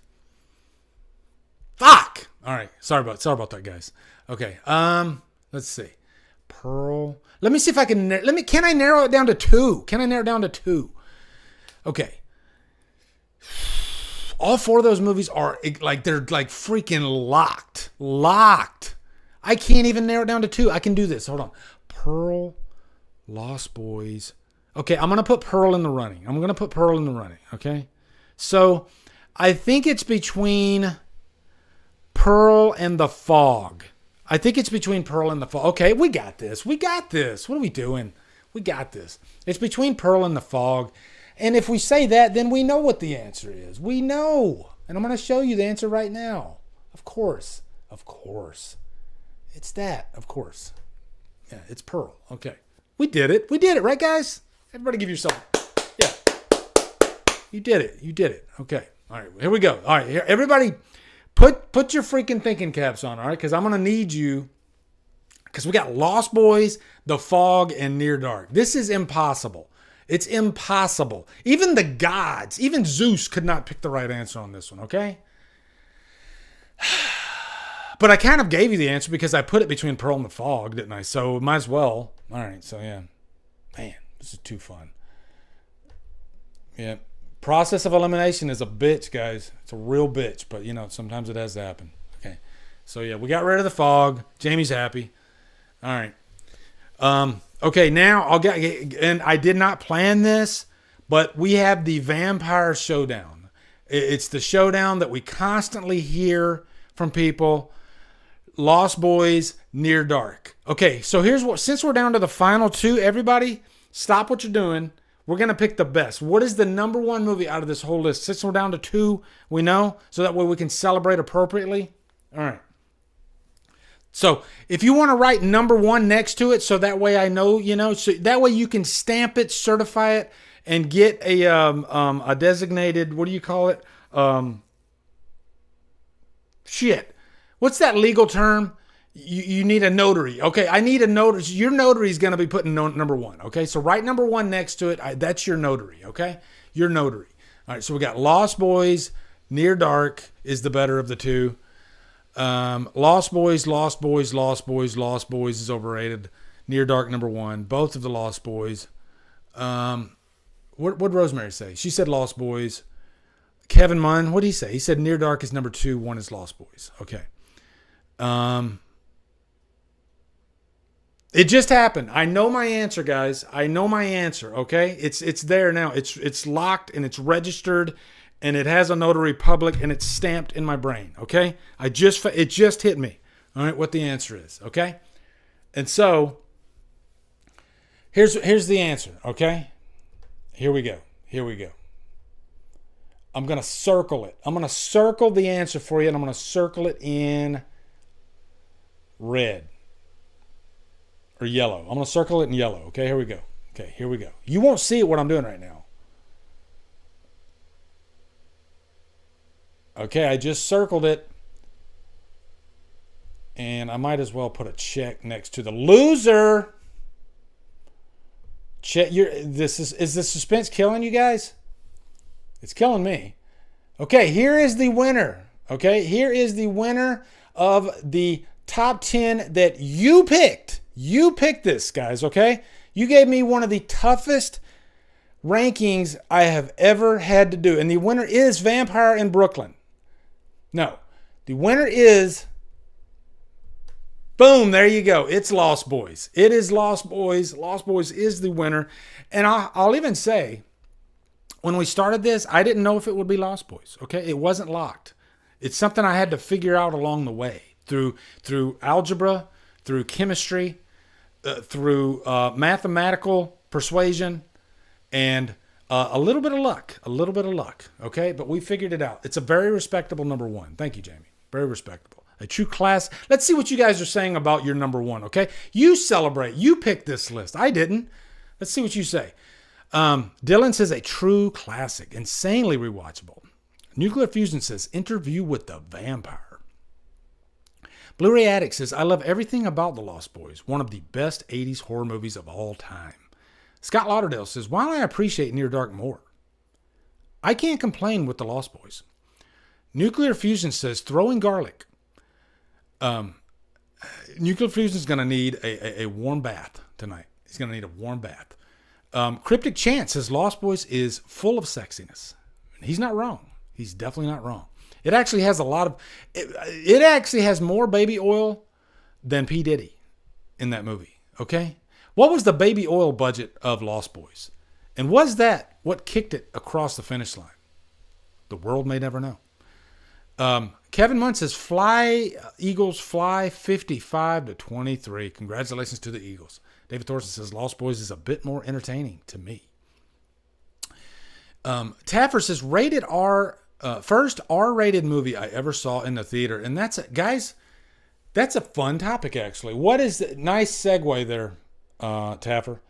S1: Fuck. All right. Sorry about that, guys. Okay. Let's see. Pearl. Let me see if I can. Can I narrow it down to 2? Okay. All four of those movies are like, they're like freaking locked. Locked. I can't even narrow it down to two. I can do this. Hold on. Pearl, Lost Boys. Okay, I'm going to put Pearl in the running. Okay? So, I think it's between Pearl and The Fog. Okay, we got this. What are we doing? We got this. It's between Pearl and The Fog. And if we say that, then we know what the answer is. We know. And I'm going to show you the answer right now. Of course. It's that, of course. Yeah, it's Pearl. Okay. We did it, right, guys? Everybody give yourself. Yeah. You did it. Okay. All right, here we go. All right, here, everybody, put your freaking thinking caps on, all right? Because I'm going to need you. Because we got Lost Boys, The Fog, and Near Dark. This is impossible. It's impossible. Even the gods, even Zeus could not pick the right answer on this one, okay? But I kind of gave you the answer because I put it between Pearl and The Fog, didn't I? So might as well. All right, so yeah. Man, this is too fun. Yeah. Process of elimination is a bitch, guys. It's a real bitch, but sometimes it has to happen. Okay. So yeah, we got rid of The Fog. Jamie's happy. All right. Okay, now and I did not plan this, but we have the Vampire Showdown. It's the showdown that we constantly hear from people. Lost Boys, Near Dark. Okay, so since we're down to the final two, everybody, stop what you're doing. We're going to pick the best. What is the number one movie out of this whole list? Since we're down to two, we know, so that way we can celebrate appropriately. All right. So if you want to write number one next to it, so that way I know, so that way you can stamp it, certify it, and get a designated, what do you call it? What's that legal term? You need a notary. Okay, I need a notary. Your notary is going to be putting number one. Okay, so write number one next to it. That's your notary. Okay, your notary. All right, so we got Lost Boys, Near Dark is the better of the two. Lost Boys is overrated. Near Dark number one. Both of the Lost Boys. What'd Rosemary say? She said Lost Boys. Kevin Munn, what'd he say? He said Near Dark is number two. One is Lost Boys. Okay. It just happened. I know my answer, guys. I know my answer. Okay. It's there now. It's locked and it's registered. And it has a notary public, and it's stamped in my brain, okay? It just hit me, all right, what the answer is, okay? And so, here's the answer, okay? Here we go. I'm going to circle it. I'm going to circle the answer for you, and I'm going to circle it in red or yellow. I'm going to circle it in yellow, okay? Here we go. You won't see what I'm doing right now. Okay, I just circled it. And I might as well put a check next to the loser. Check. Is the suspense killing you guys? It's killing me. Okay, here is the winner. Okay, here is the winner of the top 10 that you picked. You picked this, guys, okay? You gave me one of the toughest rankings I have ever had to do. And the winner is Vampire in Brooklyn. No, the winner is, boom, there you go. It's Lost Boys. It is Lost Boys. Lost Boys is the winner. And I'll even say, when we started this, I didn't know if it would be Lost Boys, okay? It wasn't locked. It's something I had to figure out along the way through algebra, through chemistry, through mathematical persuasion, and a little bit of luck, okay? But we figured it out. It's a very respectable number one. Thank you, Jamie. Very respectable. A true class. Let's see what you guys are saying about your number one, okay? You celebrate. You picked this list. I didn't. Let's see what you say. Dylan says a true classic. Insanely rewatchable. Nuclear Fusion says Interview with the Vampire. Blu-ray Addict says I love everything about The Lost Boys. One of the best 80s horror movies of all time. Scott Lauderdale says, while I appreciate Near Dark more, I can't complain with The Lost Boys. Nuclear Fusion says, throwing garlic. Nuclear Fusion is going to need a warm bath tonight. He's going to need a warm bath. Cryptic Chance says Lost Boys is full of sexiness. He's not wrong. He's definitely not wrong. It actually has a lot of... It actually has more baby oil than P. Diddy in that movie. Okay? What was the baby oil budget of Lost Boys? And was that what kicked it across the finish line? The world may never know. Kevin Munn says, Eagles fly 55-23. Congratulations to the Eagles. David Thorson says, Lost Boys is a bit more entertaining to me. Taffer says, rated R, first R-rated movie I ever saw in the theater. And guys, that's a fun topic, actually. What is the nice segue there, Taffer?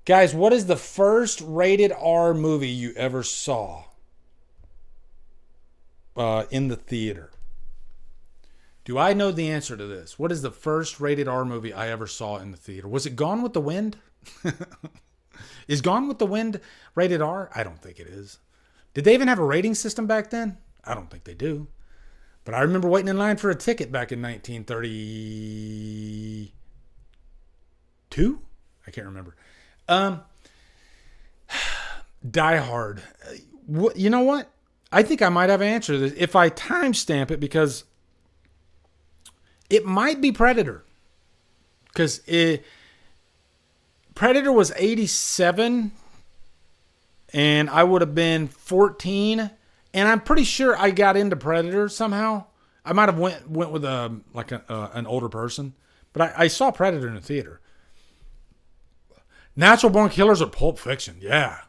S1: Guys, what is the first rated R movie you ever saw in the theater? Do I know the answer to this? What is the first rated R movie I ever saw in the theater? Was it Gone with the Wind? Is Gone with the Wind rated R? I don't think it is. Did they even have a rating system back then? I don't think they do. But I remember waiting in line for a ticket back in 1932? I can't remember. Die Hard. You know what? I think I might have an answer to this if I timestamp it, because it might be Predator. Because Predator was 87 and I would have been 14. And I'm pretty sure I got into Predator somehow. I might have went with an older person. But I saw Predator in the theater. Natural Born Killers or Pulp Fiction. Yeah.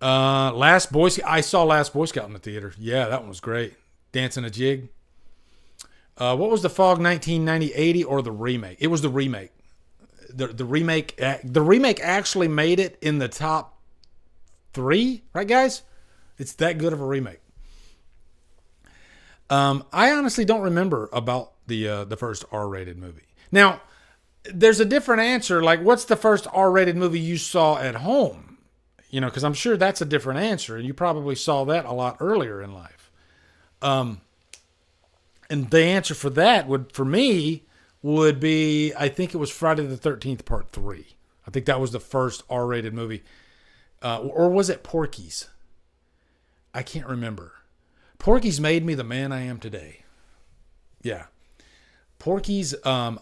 S1: Last Boy Scout. I saw Last Boy Scout in the theater. Yeah, that one was great. Dancing a Jig. What was the Fog 1990-80 or the remake? It was the remake. The remake actually made it in the top 3, right, guys? It's that good of a remake. I honestly don't remember about the first R-rated movie. Now, there's a different answer. Like, what's the first R-rated movie you saw at home? You know, because I'm sure that's a different answer. And you probably saw that a lot earlier in life. And the answer for that would be, I think it was Friday the 13th Part 3. I think that was the first R-rated movie. Or was it Porky's? I can't remember. Porky's made me the man I am today. Yeah. Porky's, I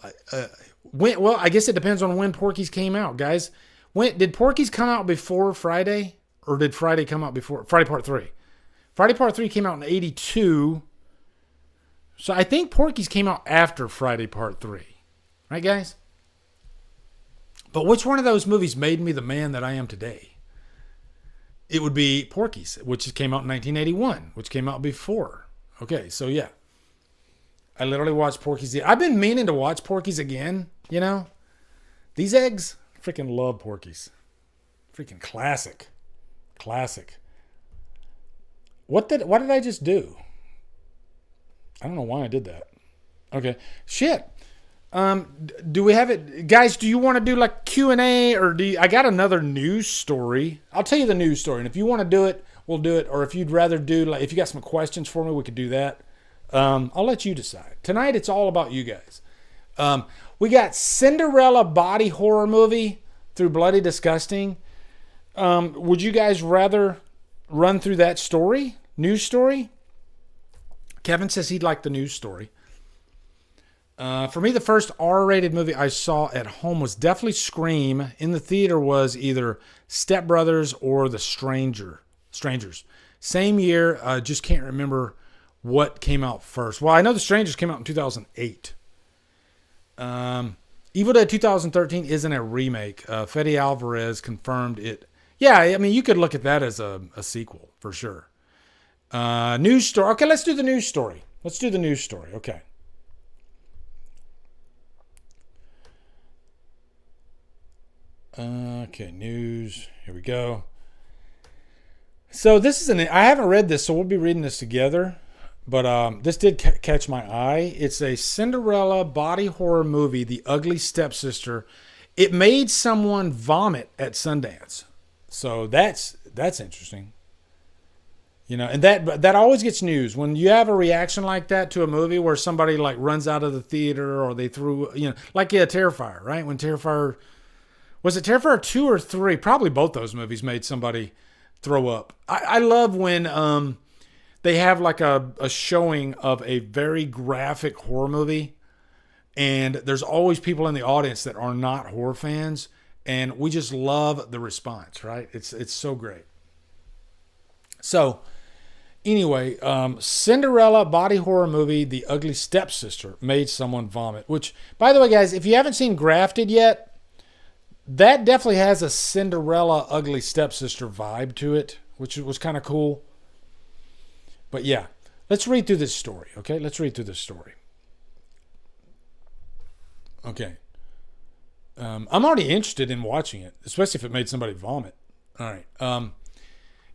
S1: guess it depends on when Porky's came out, guys. Did Porky's come out before Friday? Or did Friday come out before? Friday Part 3. Friday Part 3 came out in 82. So I think Porky's came out after Friday Part 3. Right, guys? But which one of those movies made me the man that I am today? It would be Porky's, which came out in 1981, which came out before. Okay, so yeah. I literally watched Porky's. I've been meaning to watch Porky's again, you know. These eggs, freaking love Porky's. Freaking classic. Classic. What did I just do? I don't know why I did that. Okay. Shit. Do we have it? Guys, do you want to do like Q&A or I got another news story. I'll tell you the news story. And if you want to do it, we'll do it. Or if you'd rather do, like, if you got some questions for me, we could do that. I'll let you decide. Tonight, it's all about you guys. We got Cinderella body horror movie through Bloody Disgusting. Would you guys rather run through that story? News story? Kevin says he'd like the news story. For me, the first R-rated movie I saw at home was definitely Scream. In the theater was either Step Brothers or The Strangers. Same year, just can't remember what came out first. Well, I know The Strangers came out in 2008. Evil Dead 2013 isn't a remake. Fede Alvarez confirmed it. Yeah, I mean, you could look at that as a sequel for sure. News story. Okay, let's do the news story. Okay. Okay, news. Here we go. So this is I haven't read this, so we'll be reading this together. But this did catch my eye. It's a Cinderella body horror movie, The Ugly Stepsister. It made someone vomit at Sundance. So that's interesting. You know, and that always gets news. When you have a reaction like that to a movie where somebody like runs out of the theater or they threw, you know, like Terrifier, right? When Terrifier Was it Terrifier 2 or 3? Probably both those movies made somebody throw up. I love when they have like a showing of a very graphic horror movie, and there's always people in the audience that are not horror fans, and we just love the response, right? It's so great. So anyway, Cinderella body horror movie The Ugly Stepsister made someone vomit, which, by the way, guys, if you haven't seen Grafted yet, that definitely has a Cinderella Ugly Stepsister vibe to it, which was kind of cool. But yeah, let's read through this story, okay? Let's read through this story. Okay. I'm already interested in watching it, especially if it made somebody vomit. All right.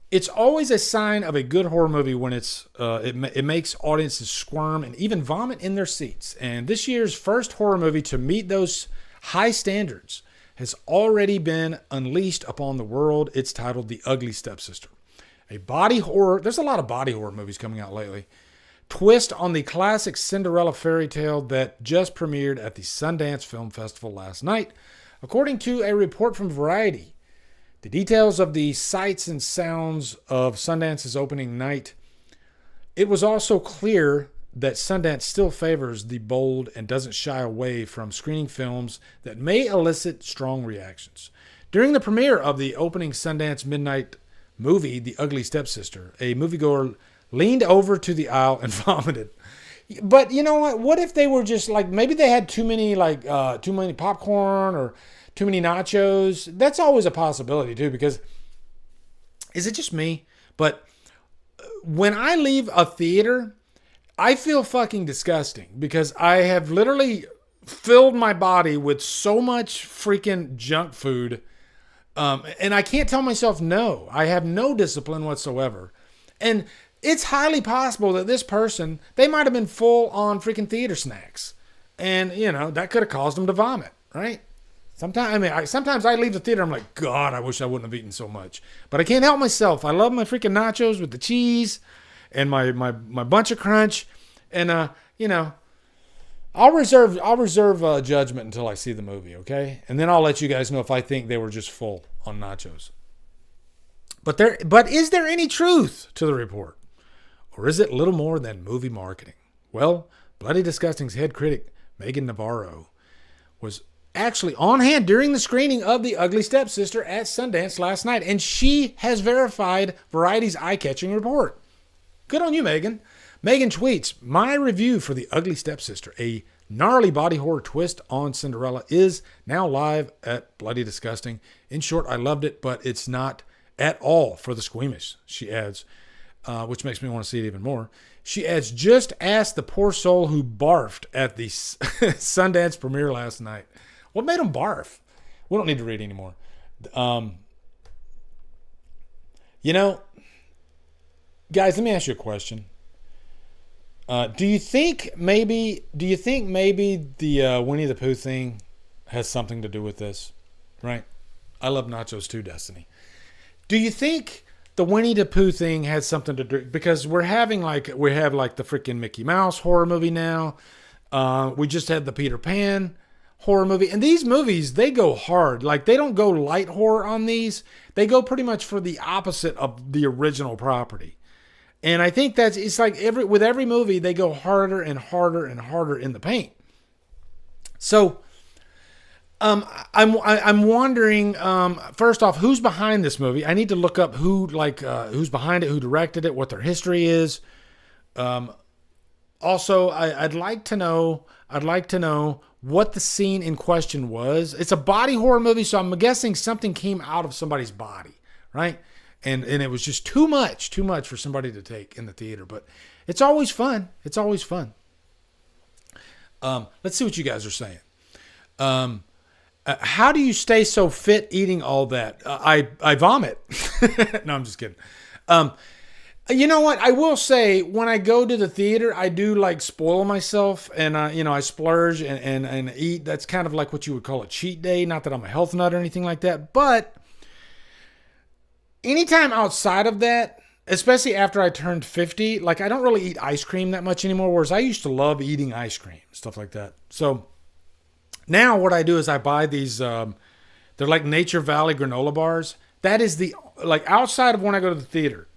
S1: It's always a sign of a good horror movie when it makes audiences squirm and even vomit in their seats. And this year's first horror movie to meet those high standards has already been unleashed upon the world. It's titled The Ugly Stepsister. A body horror, there's a lot of body horror movies coming out lately, twist on the classic Cinderella fairy tale that just premiered at the Sundance Film Festival last night. According to a report from Variety, the details of the sights and sounds of Sundance's opening night, it was also clear that Sundance still favors the bold and doesn't shy away from screening films that may elicit strong reactions. During the premiere of the opening Sundance midnight movie, The Ugly Stepsister, a moviegoer leaned over to the aisle and vomited. But you know what? What if they were just like, maybe they had too many popcorn or too many nachos? That's always a possibility too, because is it just me? But when I leave a theater, I feel fucking disgusting because I have literally filled my body with so much freaking junk food. And I can't tell myself no. I have no discipline whatsoever. And it's highly possible that this person, they might have been full on freaking theater snacks. And, you know, that could have caused them to vomit, right? Sometimes I leave the theater, I'm like, God, I wish I wouldn't have eaten so much. But I can't help myself. I love my freaking nachos with the cheese and my bunch of crunch. And, you know, I'll reserve judgment until I see the movie, okay? And then I'll let you guys know if I think they were just full on nachos. But is there any truth to the report? Or is it little more than movie marketing? Well, Bloody Disgusting's head critic, Megan Navarro, was actually on hand during the screening of The Ugly Stepsister at Sundance last night, and she has verified Variety's eye-catching report. Good on you, Megan. Megan tweets, my review for The Ugly Stepsister, a gnarly body horror twist on Cinderella, is now live at Bloody Disgusting. In short, I loved it, but it's not at all for the squeamish, she adds, which makes me want to see it even more. She adds, just ask the poor soul who barfed at the Sundance premiere last night. What made him barf? We don't need to read anymore. You know, guys, let me ask you a question. Do you think maybe the Winnie the Pooh thing has something to do with this? Right? I love nachos too, Destiny. Do you think the Winnie the Pooh thing has something to do? Because we have the freaking Mickey Mouse horror movie now. We just had the Peter Pan horror movie. And these movies, they go hard. Like, they don't go light horror on these. They go pretty much for the opposite of the original property. And I think it's like with every movie, they go harder and harder and harder in the paint. So I'm wondering, first off, who's behind this movie? I need to look up who's behind it, who directed it, what their history is. Also, I'd like to know what the scene in question was. It's a body horror movie, so I'm guessing something came out of somebody's body, right? And it was just too much for somebody to take in the theater. But it's always fun. It's always fun. Let's see what you guys are saying. How do you stay so fit eating all that? I vomit. No, I'm just kidding. You know what? I will say, when I go to the theater, I do like spoil myself, and I splurge and eat. That's kind of like what you would call a cheat day. Not that I'm a health nut or anything like that, but anytime outside of that, especially after I turned 50, like, I don't really eat ice cream that much anymore, whereas I used to love eating ice cream, stuff like that. So now what I do is I buy these They're like Nature Valley granola bars. That is the, like, outside of when I go to the theater,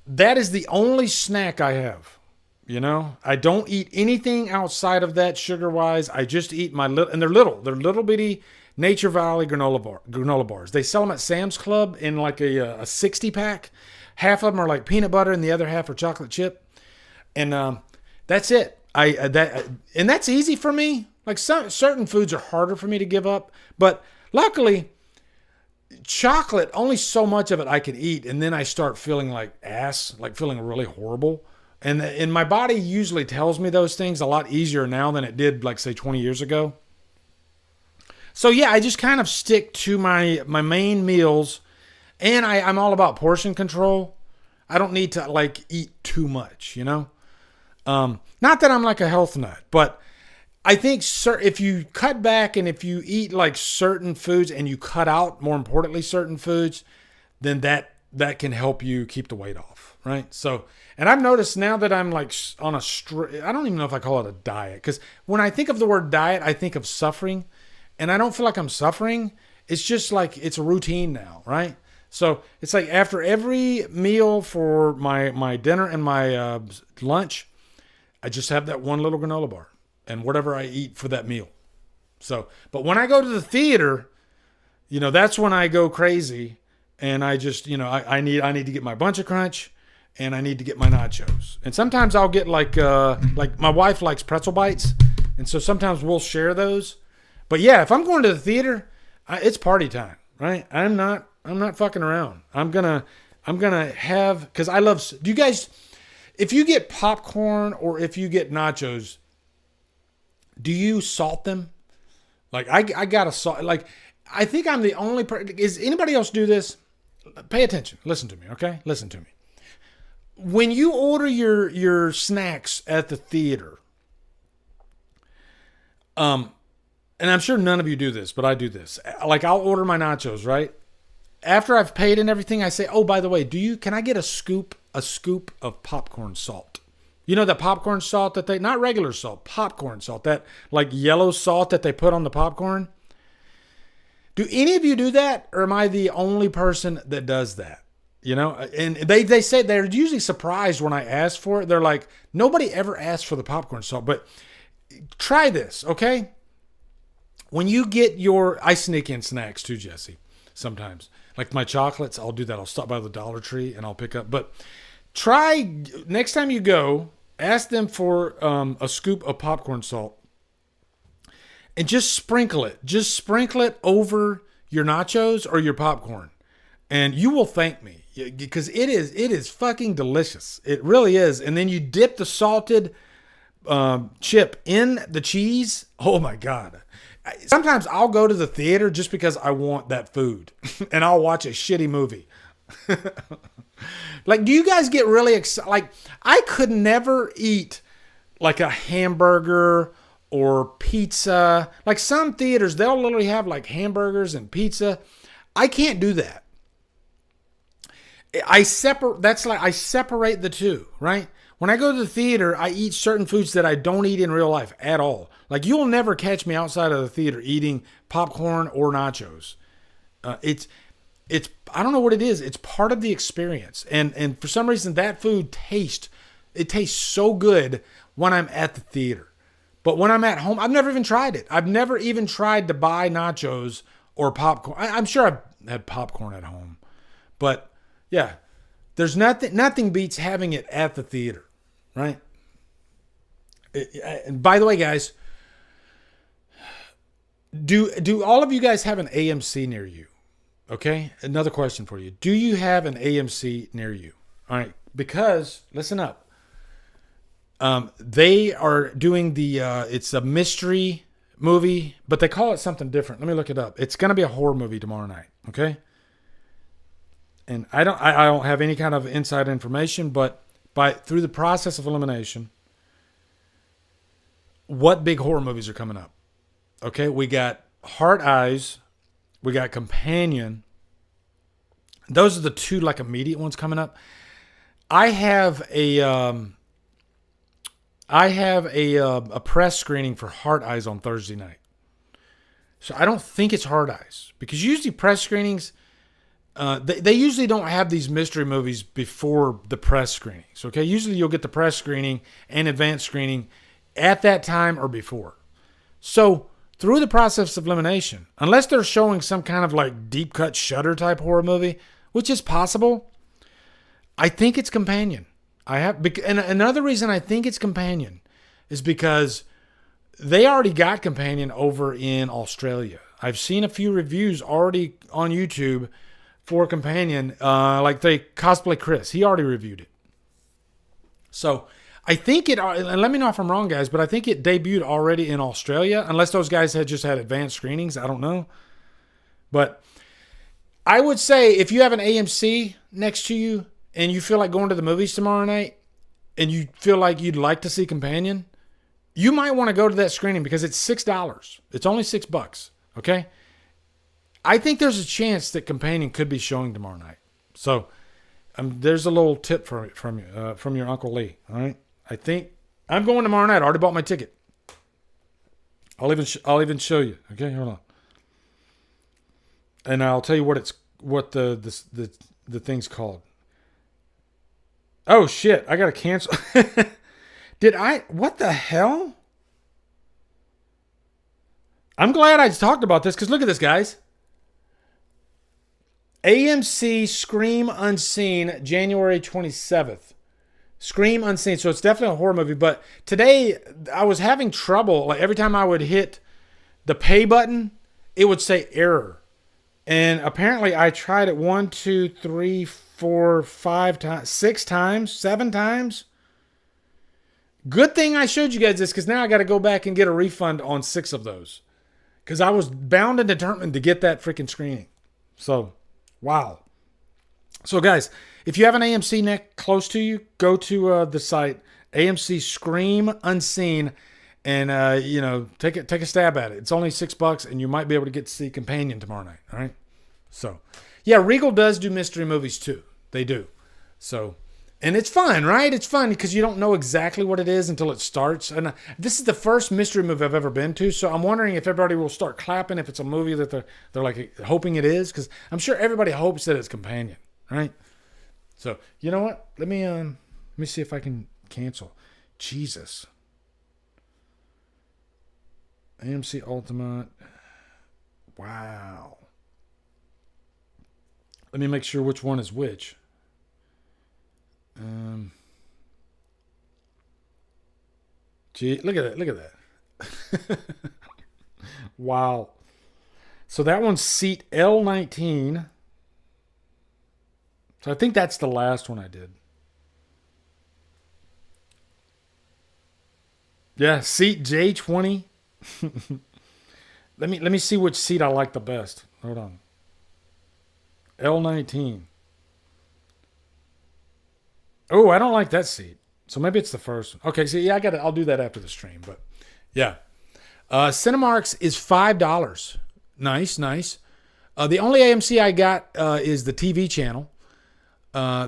S1: that is the only snack I have. You know, I don't eat anything outside of that sugar wise. I just eat my little, and they're little bitty Nature Valley granola bars. They sell them at Sam's Club in like a 60 pack. Half of them are like peanut butter and the other half are chocolate chip. And that's it. And that's easy for me. Like certain foods are harder for me to give up, but luckily chocolate, only so much of it I can eat. And then I start feeling like ass, like feeling really horrible. And my body usually tells me those things a lot easier now than it did, like, say, 20 years ago. So, yeah, I just kind of stick to my main meals. And I'm all about portion control. I don't need to, like, eat too much, you know? Not that I'm like a health nut, but I think if you cut back and if you eat, like, certain foods and you cut out, more importantly, certain foods, then that can help you keep the weight off, right? So, and I've noticed now that I'm like on I don't even know if I call it a diet, because when I think of the word diet, I think of suffering, and I don't feel like I'm suffering. It's just like it's a routine now, right? So it's like after every meal for my dinner and my lunch, I just have that one little granola bar and whatever I eat for that meal. So, but when I go to the theater, you know, that's when I go crazy. And I just, you know, I need to get my Bunch of Crunch, and I need to get my nachos. And sometimes I'll get like my wife likes pretzel bites, and so sometimes we'll share those. But yeah, if I'm going to the theater, it's party time, right? I'm not fucking around. I'm gonna have, because I love. Do you guys, if you get popcorn or if you get nachos, do you salt them? Like I gotta salt. Like I think I'm the only person. Is anybody else do this? Pay attention. Listen to me, okay? Listen to me. When you order your snacks at the theater, and I'm sure none of you do this, but I do this. Like I'll order my nachos, right? After I've paid and everything, I say, "Oh, by the way, can I get a scoop of popcorn salt?" You know that popcorn salt that not regular salt, popcorn salt, that like yellow salt that they put on the popcorn? Do any of you do that, or am I the only person that does that? You know, and they say they're usually surprised when I ask for it. They're like, nobody ever asked for the popcorn salt, but try this, okay? When you get I sneak in snacks too, Jesse, sometimes. Like my chocolates, I'll do that. I'll stop by the Dollar Tree and I'll pick up. But try, next time you go, ask them for a scoop of popcorn salt. And just sprinkle it. Just sprinkle it over your nachos or your popcorn. And you will thank me. Because it is fucking delicious. It really is. And then you dip the salted chip in the cheese. Oh my God. Sometimes I'll go to the theater just because I want that food. And I'll watch a shitty movie. Like, do you guys get really excited? Like, I could never eat like a hamburger or pizza. Like some theaters, they'll literally have like hamburgers and pizza. I can't do that. I separate the two, right? When I go to the theater, I eat certain foods that I don't eat in real life at all. Like you'll never catch me outside of the theater eating popcorn or nachos. It's I don't know what it is. It's part of the experience. And for some reason that food tastes so good when I'm at the theater. But when I'm at home, I've never even tried it. I've never even tried to buy nachos or popcorn. I'm sure I've had popcorn at home. But yeah, there's nothing beats having it at the theater, right? And by the way, guys, do all of you guys have an AMC near you? Okay, another question for you. Do you have an AMC near you? All right, because listen up. They are doing it's a mystery movie, but they call it something different. Let me look it up. It's going to be a horror movie tomorrow night. Okay. And I don't have any kind of inside information, but through the process of elimination, what big horror movies are coming up? Okay. We got Heart Eyes. We got Companion. Those are the two like immediate ones coming up. I have a press screening for Heart Eyes on Thursday night. So I don't think it's Hard Eyes, because usually press screenings, they usually don't have these mystery movies before the press screenings. Okay, usually you'll get the press screening and advanced screening at that time or before. So through the process of elimination, unless they're showing some kind of like deep cut Shudder type horror movie, which is possible, I think it's Companion. And another reason I think it's Companion is because they already got Companion over in Australia. I've seen a few reviews already on YouTube for Companion, like they cosplay Chris. He already reviewed it. So I think it, and let me know if I'm wrong, guys, but I think it debuted already in Australia, unless those guys had just had advanced screenings. I don't know. But I would say if you have an AMC next to you and you feel like going to the movies tomorrow night and you feel like you'd like to see Companion, you might want to go to that screening because it's $6. It's only $6. Okay? I think there's a chance that Companion could be showing tomorrow night. So there's a little tip from your Uncle Lee. All right? I think I'm going tomorrow night. I already bought my ticket. I'll even show you. Okay, hold on. And I'll tell you what the thing's called. Oh shit! I gotta cancel. What the hell? I'm glad I talked about this because look at this, guys. AMC Scream Unseen, January 27th. Scream Unseen. So it's definitely a horror movie. But today I was having trouble. Like every time I would hit the pay button, it would say error. And apparently I tried it 1, 2, 3, 4, 5 times, 6 times, 7 times. Good thing I showed you guys this because now I got to go back and get a refund on 6 of those. Because I was bound and determined to get that freaking screening. So, wow. So guys, if you have an AMC neck close to you, go to the site AMC Scream Unseen and take a stab at it. It's only $6 and you might be able to get to see Companion tomorrow night. All right. So yeah, Regal does do mystery movies too. They do. So, and it's fun, right? It's fun because you don't know exactly what it is until it starts. And this is the first mystery movie I've ever been to. So I'm wondering if everybody will start clapping if it's a movie that they're like hoping it is, because I'm sure everybody hopes that it's Companion, right? So you know what? Let me see if I can cancel. Jesus. AMC Ultimate. Wow. Let me make sure which one is which. Gee, look at that. Wow. So that one's seat L19. So I think that's the last one I did. Yeah, seat J20. Let me see which seat I like the best. Hold on. L19. Oh, I don't like that seat. So maybe it's the first one. Okay, so yeah, I'll do that after the stream. But yeah. Cinemark's is $5. Nice. The only AMC I got is the TV channel.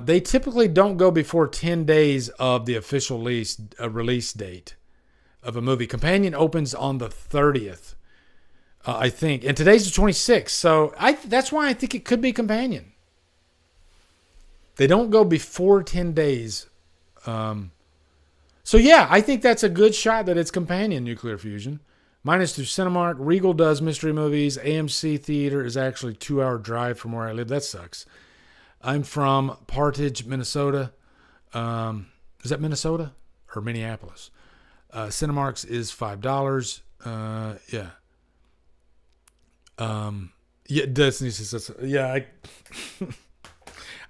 S1: They typically don't go before 10 days of the official release date of a movie. Companion opens on the 30th, I think. And today's the 26th. So that's why I think it could be Companion. They don't go before 10 days. So yeah, I think that's a good shot that it's Companion, Nuclear Fusion. Mine is through Cinemark. Regal does mystery movies. AMC Theater is actually a 2-hour drive from where I live. That sucks. I'm from Portage, Minnesota. Is that Minnesota or Minneapolis? Cinemark's is $5. Yeah. Yeah, Destiny says, yeah.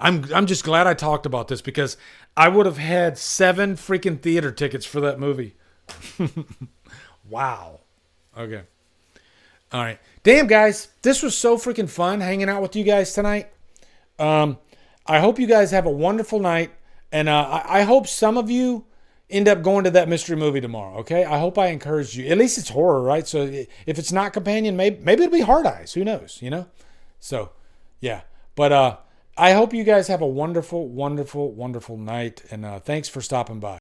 S1: I'm just glad I talked about this because I would have had 7 freaking theater tickets for that movie. Wow. Okay. All right. Damn, guys. This was so freaking fun hanging out with you guys tonight. I hope you guys have a wonderful night. And I hope some of you end up going to that mystery movie tomorrow, okay? I hope I encouraged you. At least it's horror, right? So if it's not Companion, maybe it'll be Hard Eyes. Who knows, So, yeah. But I hope you guys have a wonderful, wonderful, wonderful night. And thanks for stopping by.